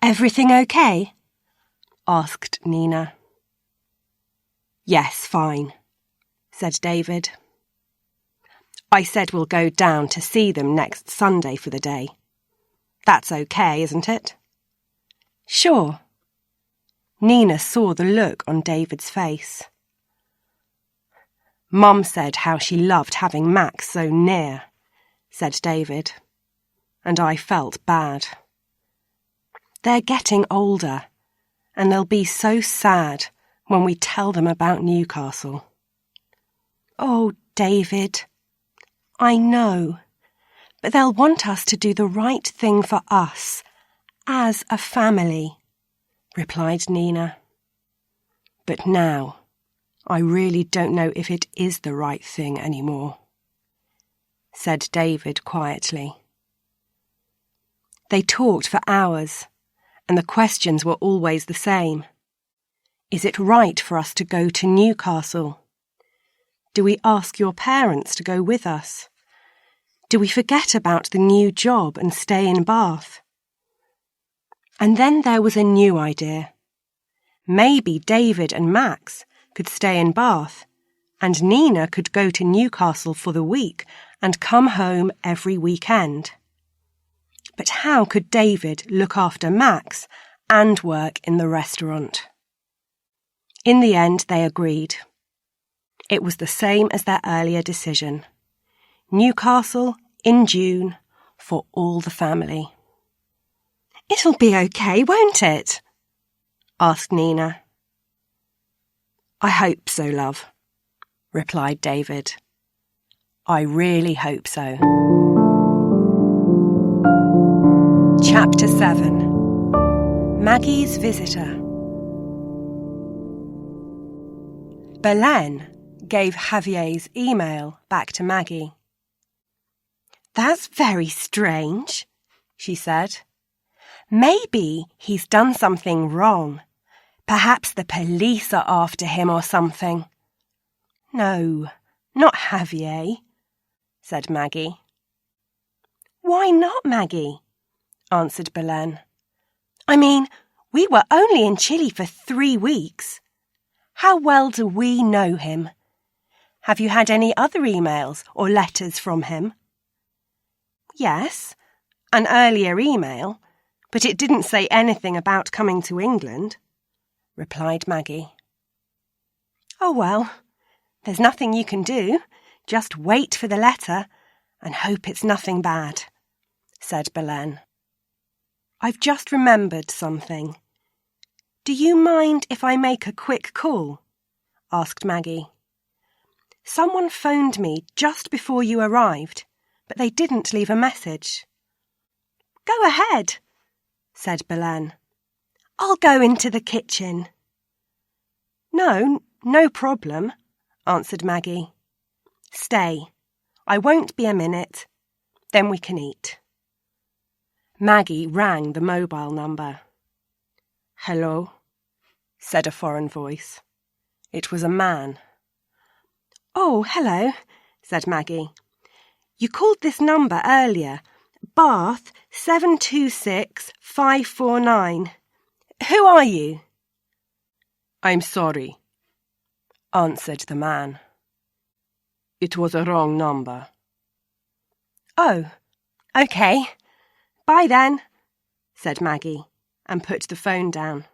"Everything okay?" asked Nina. "Yes, fine," said David. "I said we'll go down to see them next Sunday for the day. That's okay, isn't it?" "Sure." Nina saw the look on David's face. "Mum said how she loved having Max so near," said David, "and I felt bad. They're getting older, and they'll be so sad when we tell them about Newcastle." "Oh, David, I know, but they'll want us to do the right thing for us, as a family," replied Nina. "But now, I really don't know if it is the right thing anymore." said David quietly. They talked for hours, and the questions were always the same. Is it right for us to go to Newcastle? Do we ask your parents to go with us? Do we forget about the new job and stay in Bath? And then there was a new idea. Maybe David and Max could stay in Bath, and Nina could go to Newcastle for the week and come home every weekend. But how could David look after Max and work in the restaurant? In the end, they agreed. It was the same as their earlier decision. Newcastle in June for all the family. It'll be okay, won't it? Asked Nina. I hope so, love, replied David. I really hope so. Chapter 7. Maggie's Visitor. Belen gave Javier's email back to Maggie. That's very strange, she said. Maybe he's done something wrong. Perhaps the police are after him or something. No, not Javier, said Maggie. Why not, Maggie? Answered Belen. I mean, we were only in Chile for 3 weeks. How well do we know him? Have you had any other emails or letters from him? Yes, an earlier email, but it didn't say anything about coming to England, replied Maggie. Oh well, there's nothing you can do. Just wait for the letter and hope it's nothing bad, said Belen. I've just remembered something. Do you mind if I make a quick call? Asked Maggie. Someone phoned me just before you arrived, but they didn't leave a message. Go ahead, said Belen. I'll go into the kitchen. No problem, answered Maggie. Stay. I won't be a minute. Then we can eat. Maggie rang the mobile number. Hello, said a foreign voice. It was a man. Oh, hello, said Maggie. You called this number earlier. Bath 726549. Who are you? I'm sorry, answered the man. It was a wrong number. Oh, OK. Bye then, said Maggie, and put the phone down.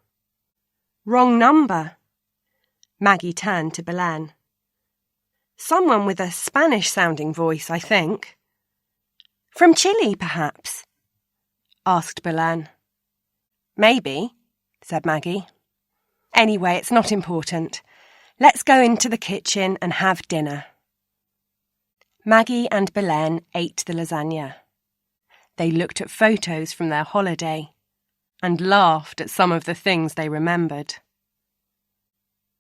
Wrong number. Maggie turned to Belen. Someone with a Spanish-sounding voice, I think. From Chile, perhaps? Asked Belen. Maybe, said Maggie. Anyway, it's not important. Let's go into the kitchen and have dinner. Maggie and Belen ate the lasagna. They looked at photos from their holiday and laughed at some of the things they remembered.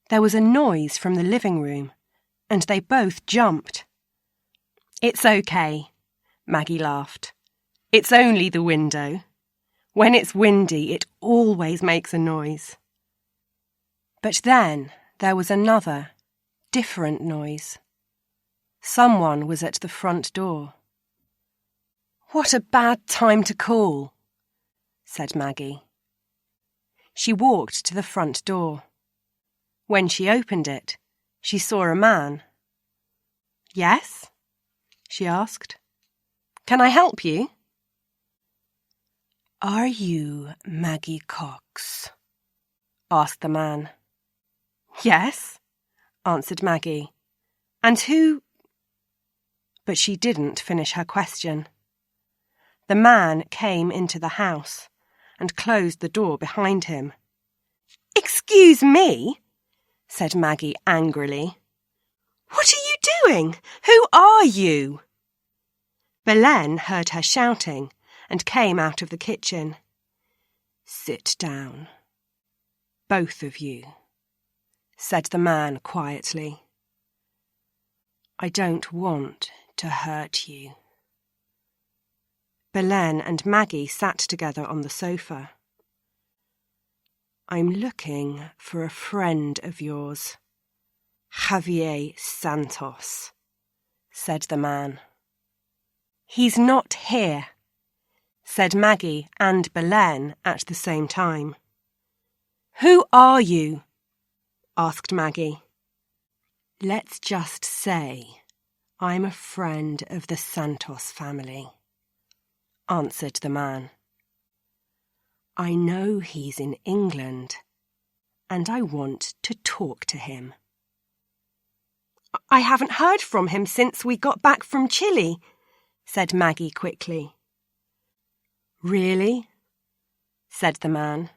There was a noise from the living room, and they both jumped. It's okay, Maggie laughed. It's only the window. When it's windy, it always makes a noise. But then there was another, different noise. Someone was at the front door. What a bad time to call, said Maggie. She walked to the front door. When she opened it, she saw a man. Yes? She asked. Can I help you? Are you Maggie Cox? Asked the man. Yes, answered Maggie. And who? But she didn't finish her question. The man came into the house and closed the door behind him. Excuse me, said Maggie angrily. What are you doing? Who are you? Belen heard her shouting and came out of the kitchen. Sit down, both of you, said the man quietly. I don't want to hurt you. Belen and Maggie sat together on the sofa. I'm looking for a friend of yours, Javier Santos, said the man. He's not here, said Maggie and Belen at the same time. Who are you? Asked Maggie. Let's just say I'm a friend of the Santos family, answered the man. I know he's in England, and I want to talk to him. I haven't heard from him since we got back from Chile, said Maggie quickly. Really? Said the man.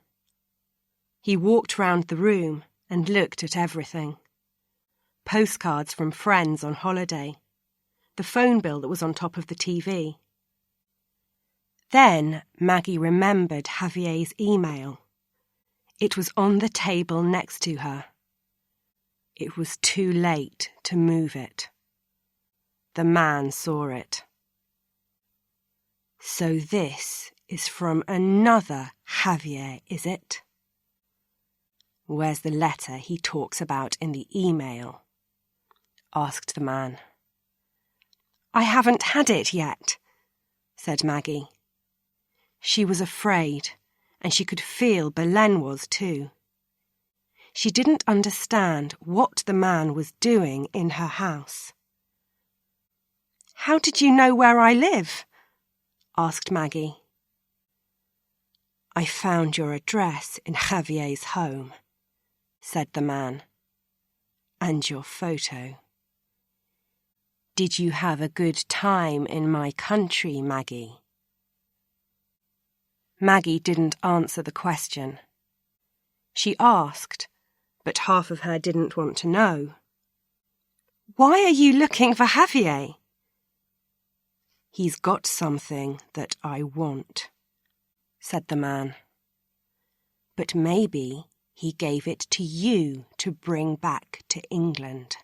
He walked round the room and looked at everything. Postcards from friends on holiday, the phone bill that was on top of the TV. Then Maggie remembered Javier's email. It was on the table next to her. It was too late to move it. The man saw it. So this is from another Javier, is it? Where's the letter he talks about in the email? Asked the man. I haven't had it yet, said Maggie. She was afraid, and she could feel Belen was too. She didn't understand what the man was doing in her house. How did you know where I live? Asked Maggie. I found your address in Javier's home, said the man, and your photo. Did you have a good time in my country, Maggie? Maggie didn't answer the question. She asked, but half of her didn't want to know. Why are you looking for Javier? He's got something that I want, said the man. But maybe he gave it to you to bring back to England.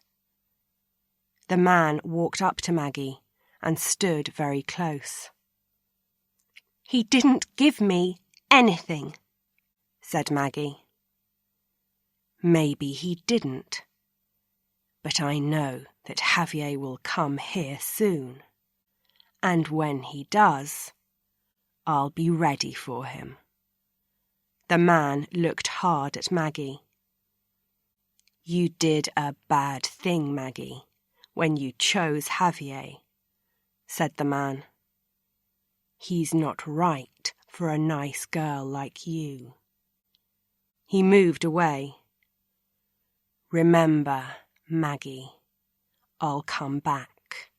The man walked up to Maggie and stood very close. He didn't give me anything, said Maggie. Maybe he didn't, but I know that Javier will come here soon, and when he does, I'll be ready for him. The man looked hard at Maggie. You did a bad thing, Maggie, when you chose Javier, said the man. He's not right for a nice girl like you. He moved away. Remember, Maggie, I'll come back.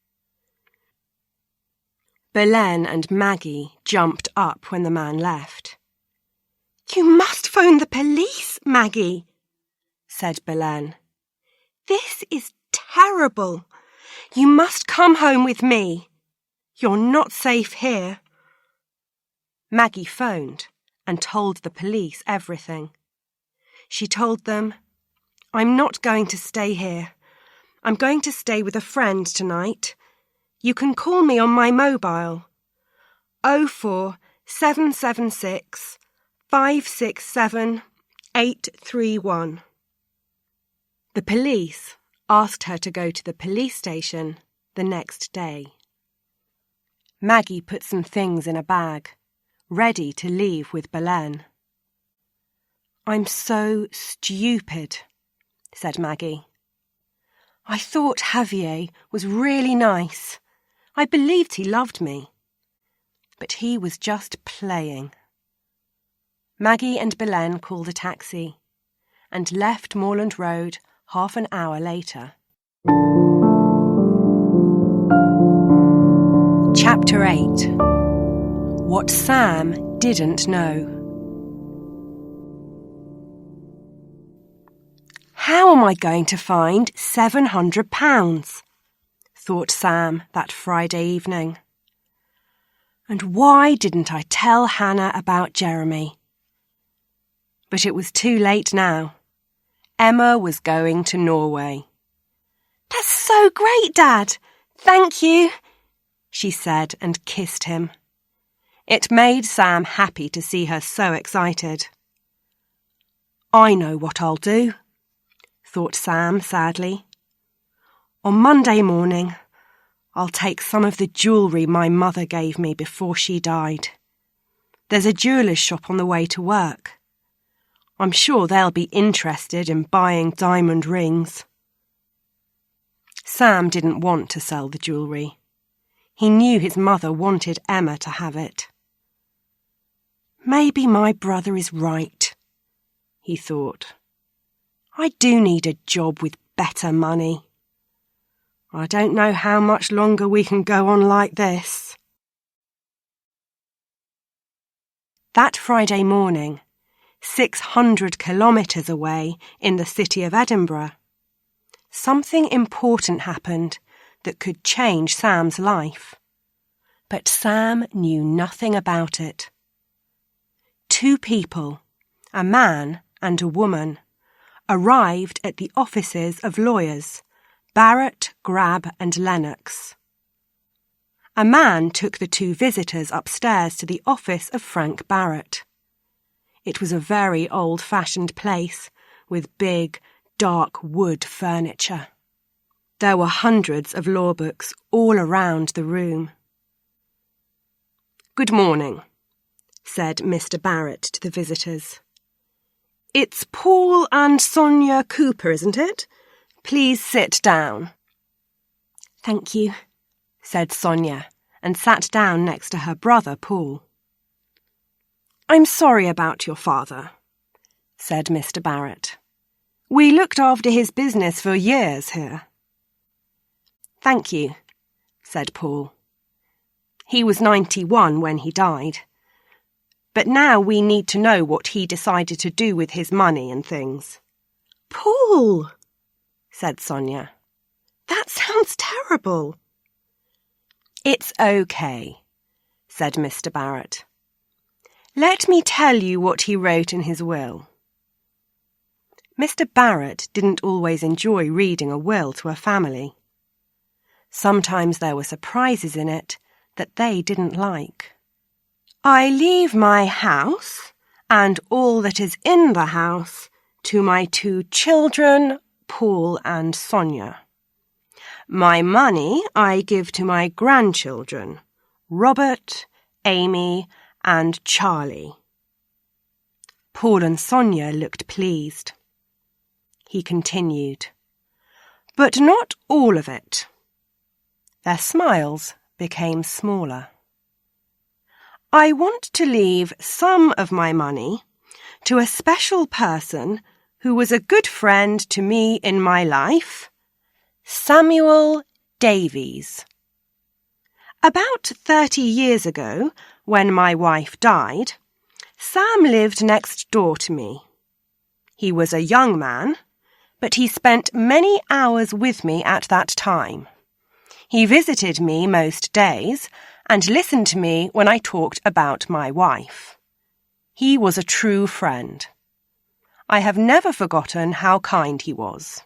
Belen and Maggie jumped up when the man left. You must phone the police, Maggie, said Belen. This is terrible. You must come home with me. You're not safe here. Maggie phoned and told the police everything. She told them, I'm not going to stay here. I'm going to stay with a friend tonight. You can call me on my mobile. 04776 567 831. The police asked her to go to the police station the next day. Maggie put some things in a bag, ready to leave with Belen. I'm so stupid, said Maggie. I thought Javier was really nice. I believed he loved me. But he was just playing. Maggie and Belen called a taxi and left Moreland Road half an hour later. Chapter 8. What Sam Didn't Know. How am I going to find £700? Thought Sam that Friday evening. And why didn't I tell Hannah about Jeremy? But it was too late now. Emma was going to Norway. That's so great, Dad! "Thank you," she said and kissed him. It made Sam happy to see her so excited. "I know what I'll do," thought Sam sadly. "On Monday morning, I'll take some of the jewellery my mother gave me before she died. There's a jeweller's shop on the way to work. I'm sure they'll be interested in buying diamond rings." Sam didn't want to sell the jewellery. He knew his mother wanted Emma to have it. "Maybe my brother is right," he thought. "I do need a job with better money. I don't know how much longer we can go on like this." That Friday morning, 600 kilometres away in the city of Edinburgh, something important happened that could change Sam's life. But Sam knew nothing about it. 2 people, a man and a woman, arrived at the offices of lawyers Barrett, Grab and Lennox. A man took the 2 visitors upstairs to the office of Frank Barrett. It was a very old-fashioned place with big, dark wood furniture. There were hundreds of law books all around the room. "Good morning," said Mr. Barrett to the visitors. "It's Paul and Sonia Cooper, isn't it? Please sit down." "Thank you," said Sonia, and sat down next to her brother Paul. "I'm sorry about your father," said Mr. Barrett. "We looked after his business for years here." "Thank you," said Paul. "He was 91 when he died. But now we need to know what he decided to do with his money and things." "Paul!" said Sonia. "That sounds terrible." "It's okay," said Mr. Barrett. "Let me tell you what he wrote in his will." Mr. Barrett didn't always enjoy reading a will to a family. Sometimes there were surprises in it that they didn't like. "I leave my house and all that is in the house to my 2 children, Paul and Sonia. My money I give to my grandchildren, Robert, Amy and Charlie." Paul and Sonia looked pleased. He continued, "But not all of it." Their smiles became smaller. "I want to leave some of my money to a special person who was a good friend to me in my life, Samuel Davies. About 30 years ago, when my wife died, Sam lived next door to me. He was a young man, but he spent many hours with me at that time. He visited me most days and listened to me when I talked about my wife. He was a true friend. I have never forgotten how kind he was.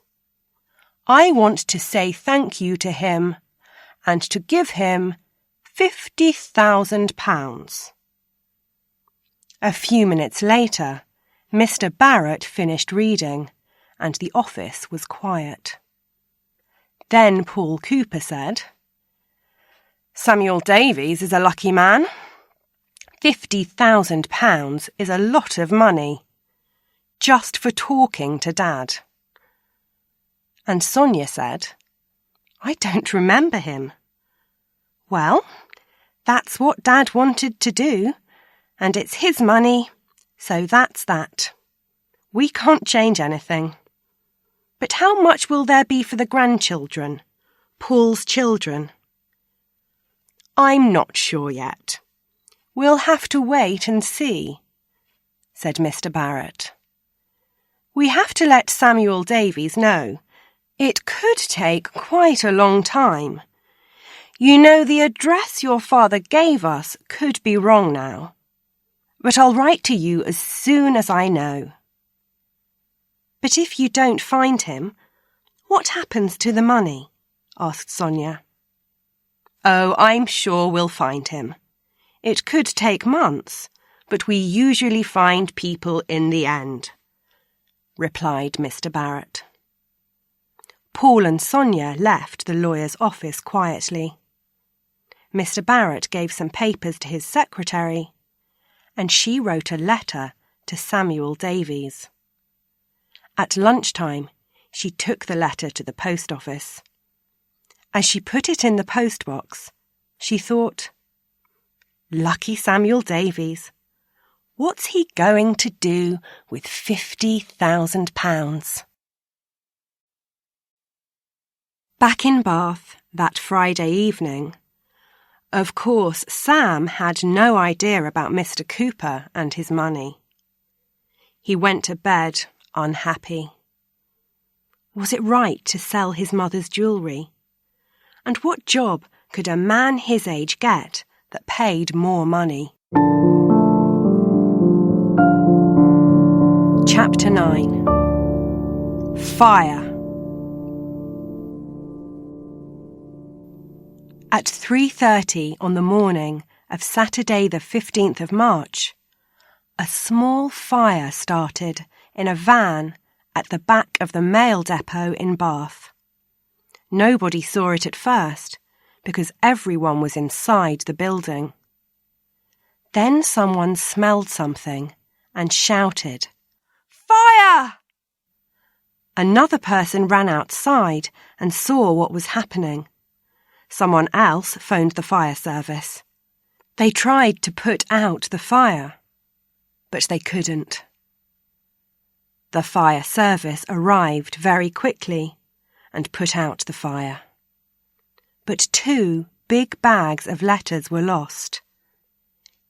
I want to say thank you to him and to give him £50,000. A few minutes later, Mr. Barrett finished reading, and the office was quiet. Then Paul Cooper said, "Samuel Davies is a lucky man. £50,000 is a lot of money, just for talking to Dad." And Sonia said, "I don't remember him." "Well, that's what Dad wanted to do, and it's his money, so that's that. We can't change anything. But how much will there be for the grandchildren, Paul's children?" "I'm not sure yet. We'll have to wait and see," said Mr. Barrett. "We have to let Samuel Davies know. It could take quite a long time. You know, the address your father gave us could be wrong now. But I'll write to you as soon as I know." "But if you don't find him, what happens to the money?" asked Sonia. Oh, I'm sure we'll find him. It could take months, but we usually find people in the end, replied Mr. Barrett. Paul and Sonia left the lawyer's office quietly. Mr. Barrett gave some papers to his secretary, and she wrote a letter to Samuel Davies. At lunchtime, she took the letter to the post office. As she put it in the postbox, she thought, "Lucky Samuel Davies. What's he going to do with £50,000? Back in Bath that Friday evening, of course Sam had no idea about Mr. Cooper and his money. He went to bed unhappy. Was it right to sell his mother's jewellery? And what job could a man his age get that paid more money? Chapter 9. Fire. At 3:30 on the morning of Saturday the 15th of March, a small fire started in a van at the back of the mail depot in Bath. Nobody saw it at first because everyone was inside the building. Then someone smelled something and shouted, "Fire!" Another person ran outside and saw what was happening. Someone else phoned the fire service. They tried to put out the fire, but they couldn't. The fire service arrived very quickly and put out the fire. But 2 big bags of letters were lost.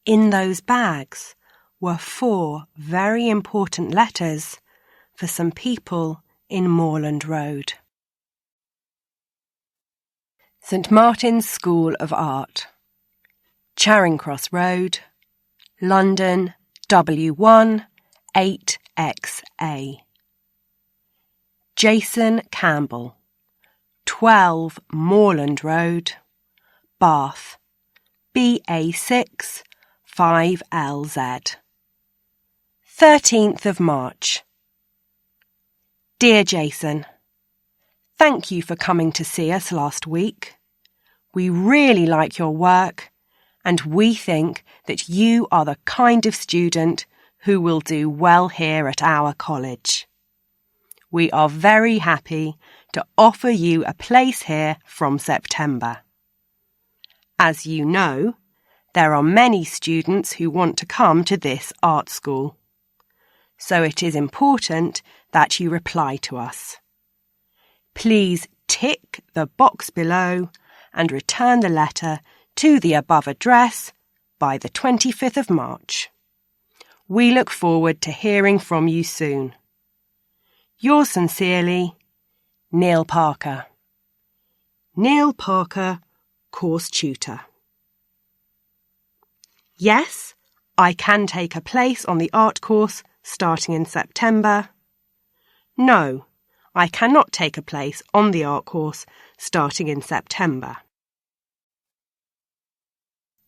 In those bags were 4 very important letters for some people in Moreland Road. St. Martin's School of Art, Charing Cross Road, London, W1 8XA. Jason Campbell, 12 Moreland Road, Bath, BA6 5LZ. 13th of March. Dear Jason, thank you for coming to see us last week. We really like your work, and we think that you are the kind of student who will do well here at our college. We are very happy to offer you a place here from September. As you know, there are many students who want to come to this art school, so it is important that you reply to us. Please tick the box below and return the letter to the above address by the 25th of March. We look forward to hearing from you soon. Yours sincerely, Neil Parker. Neil Parker, Course Tutor. Yes, I can take a place on the art course starting in September. No, I cannot take a place on the art course starting in September.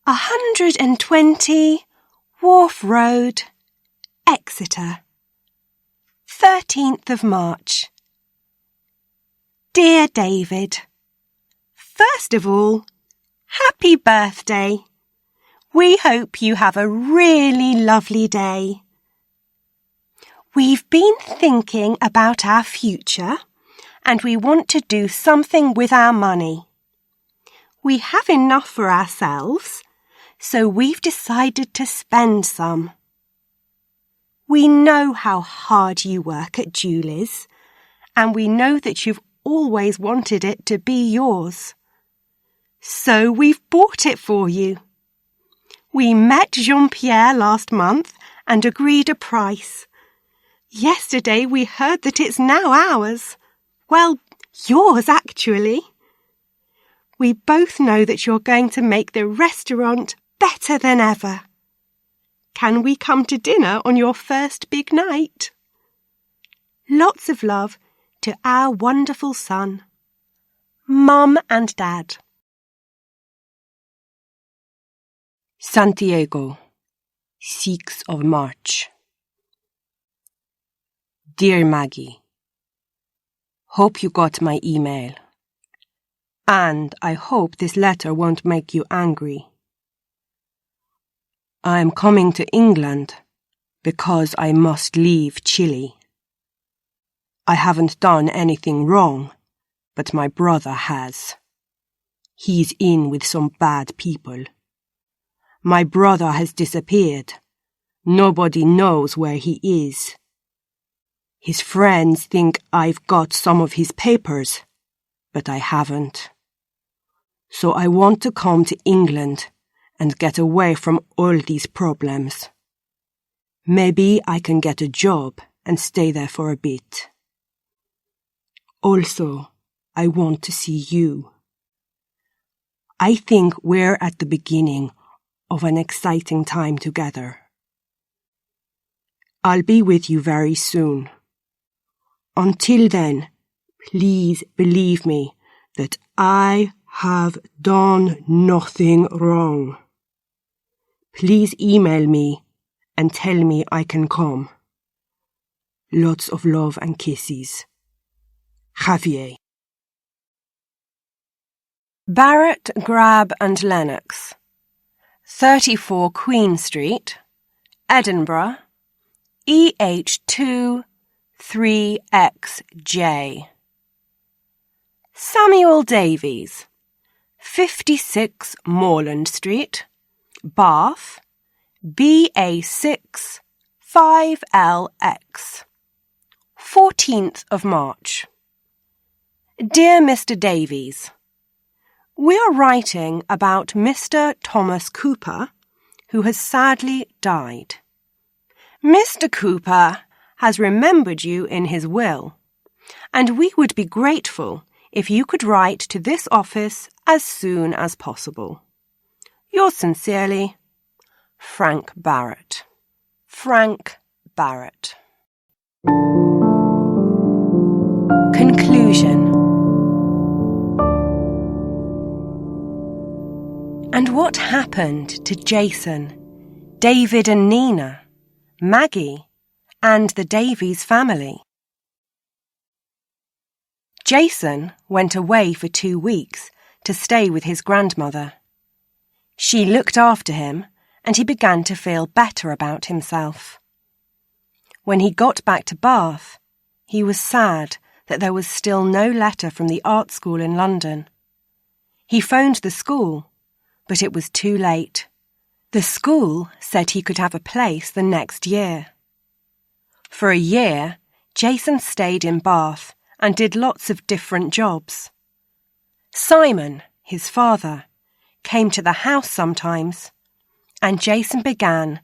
120 Wharf Road, Exeter, 13th of March. Dear David, first of all, happy birthday. We hope you have a really lovely day. We've been thinking about our future and we want to do something with our money. We have enough for ourselves, so we've decided to spend some. We know how hard you work at Julie's, and we know that you've always wanted it to be yours. So we've bought it for you. We met Jean-Pierre last month and agreed a price. Yesterday we heard that it's now ours. Well, yours actually. We both know that you're going to make the restaurant better than ever. Can we come to dinner on your first big night? Lots of love to our wonderful son, Mum and Dad. Santiago, 6th of March. Dear Maggie, hope you got my email. And I hope this letter won't make you angry. I am coming to England because I must leave Chile. I haven't done anything wrong, but my brother has. He's in with some bad people. My brother has disappeared. Nobody knows where he is. His friends think I've got some of his papers, but I haven't. So I want to come to England and get away from all these problems. Maybe I can get a job and stay there for a bit. Also, I want to see you. I think we're at the beginning of an exciting time together. I'll be with you very soon. Until then, please believe me that I have done nothing wrong. Please email me and tell me I can come. Lots of love and kisses. Javier. Barrett, Grab and Lennox, 34 Queen Street, Edinburgh, EH2 3XJ. Samuel Davies, 56 Moreland Street, Bath, BA6 5LX. 14th of March. Dear Mr. Davies, we are writing about Mr. Thomas Cooper, who has sadly died. Mr. Cooper has remembered you in his will, and we would be grateful if you could write to this office as soon as possible. Yours sincerely, Frank Barrett. Frank Barrett. Conclusion. And what happened to Jason, David and Nina, Maggie, and the Davies family? Jason went away for 2 weeks to stay with his grandmother. She looked after him, and he began to feel better about himself. When he got back to Bath, he was sad that there was still no letter from the art school in London. He phoned the school, but it was too late. The school said he could have a place the next year. For a year, Jason stayed in Bath and did lots of different jobs. Simon, his father, came to the house sometimes, and Jason began,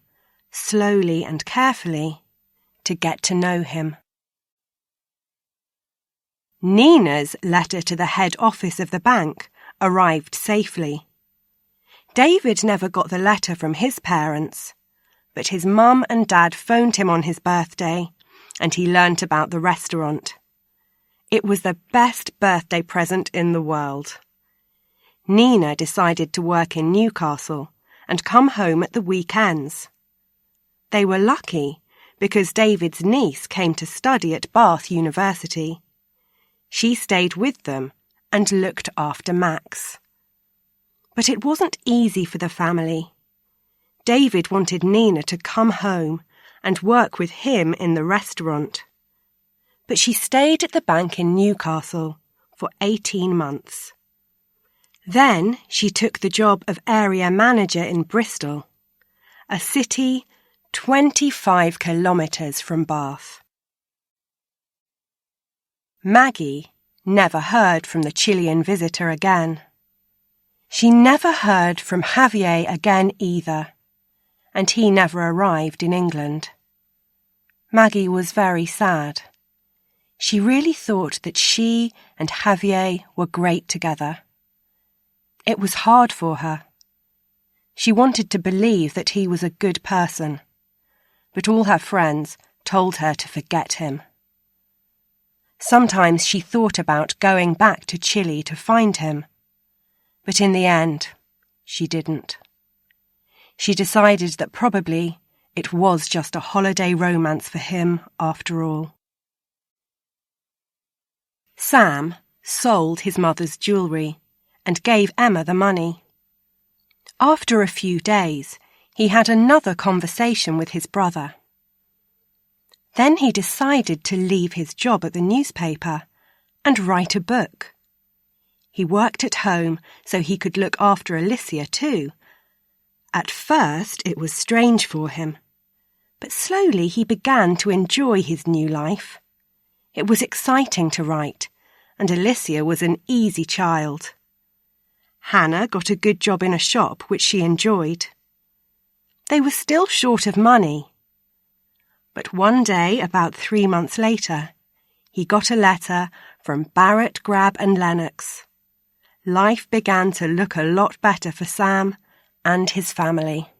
slowly and carefully, to get to know him. Nina's letter to the head office of the bank arrived safely. David never got the letter from his parents, but his mum and dad phoned him on his birthday, and he learnt about the restaurant. It was the best birthday present in the world. Nina decided to work in Newcastle and come home at the weekends. They were lucky because David's niece came to study at Bath University. She stayed with them and looked after Max. But it wasn't easy for the family. David wanted Nina to come home and work with him in the restaurant. But she stayed at the bank in Newcastle for 18 months. Then she took the job of area manager in Bristol, a city 25 kilometres from Bath. Maggie never heard from the Chilean visitor again. She never heard from Javier again either, and he never arrived in England. Maggie was very sad. She really thought that she and Javier were great together. It was hard for her. She wanted to believe that he was a good person, but all her friends told her to forget him. Sometimes she thought about going back to Chile to find him, but in the end, she didn't. She decided that probably it was just a holiday romance for him after all. Sam sold his mother's jewellery and gave Emma the money. After a few days, he had another conversation with his brother. Then he decided to leave his job at the newspaper and write a book. He worked at home so he could look after Alicia too. At first it was strange for him, but slowly he began to enjoy his new life. It was exciting to write, and Alicia was an easy child. Hannah got a good job in a shop which she enjoyed. They were still short of money. But one day, about 3 months later, he got a letter from Barrett, Grab and Lennox. Life began to look a lot better for Sam and his family.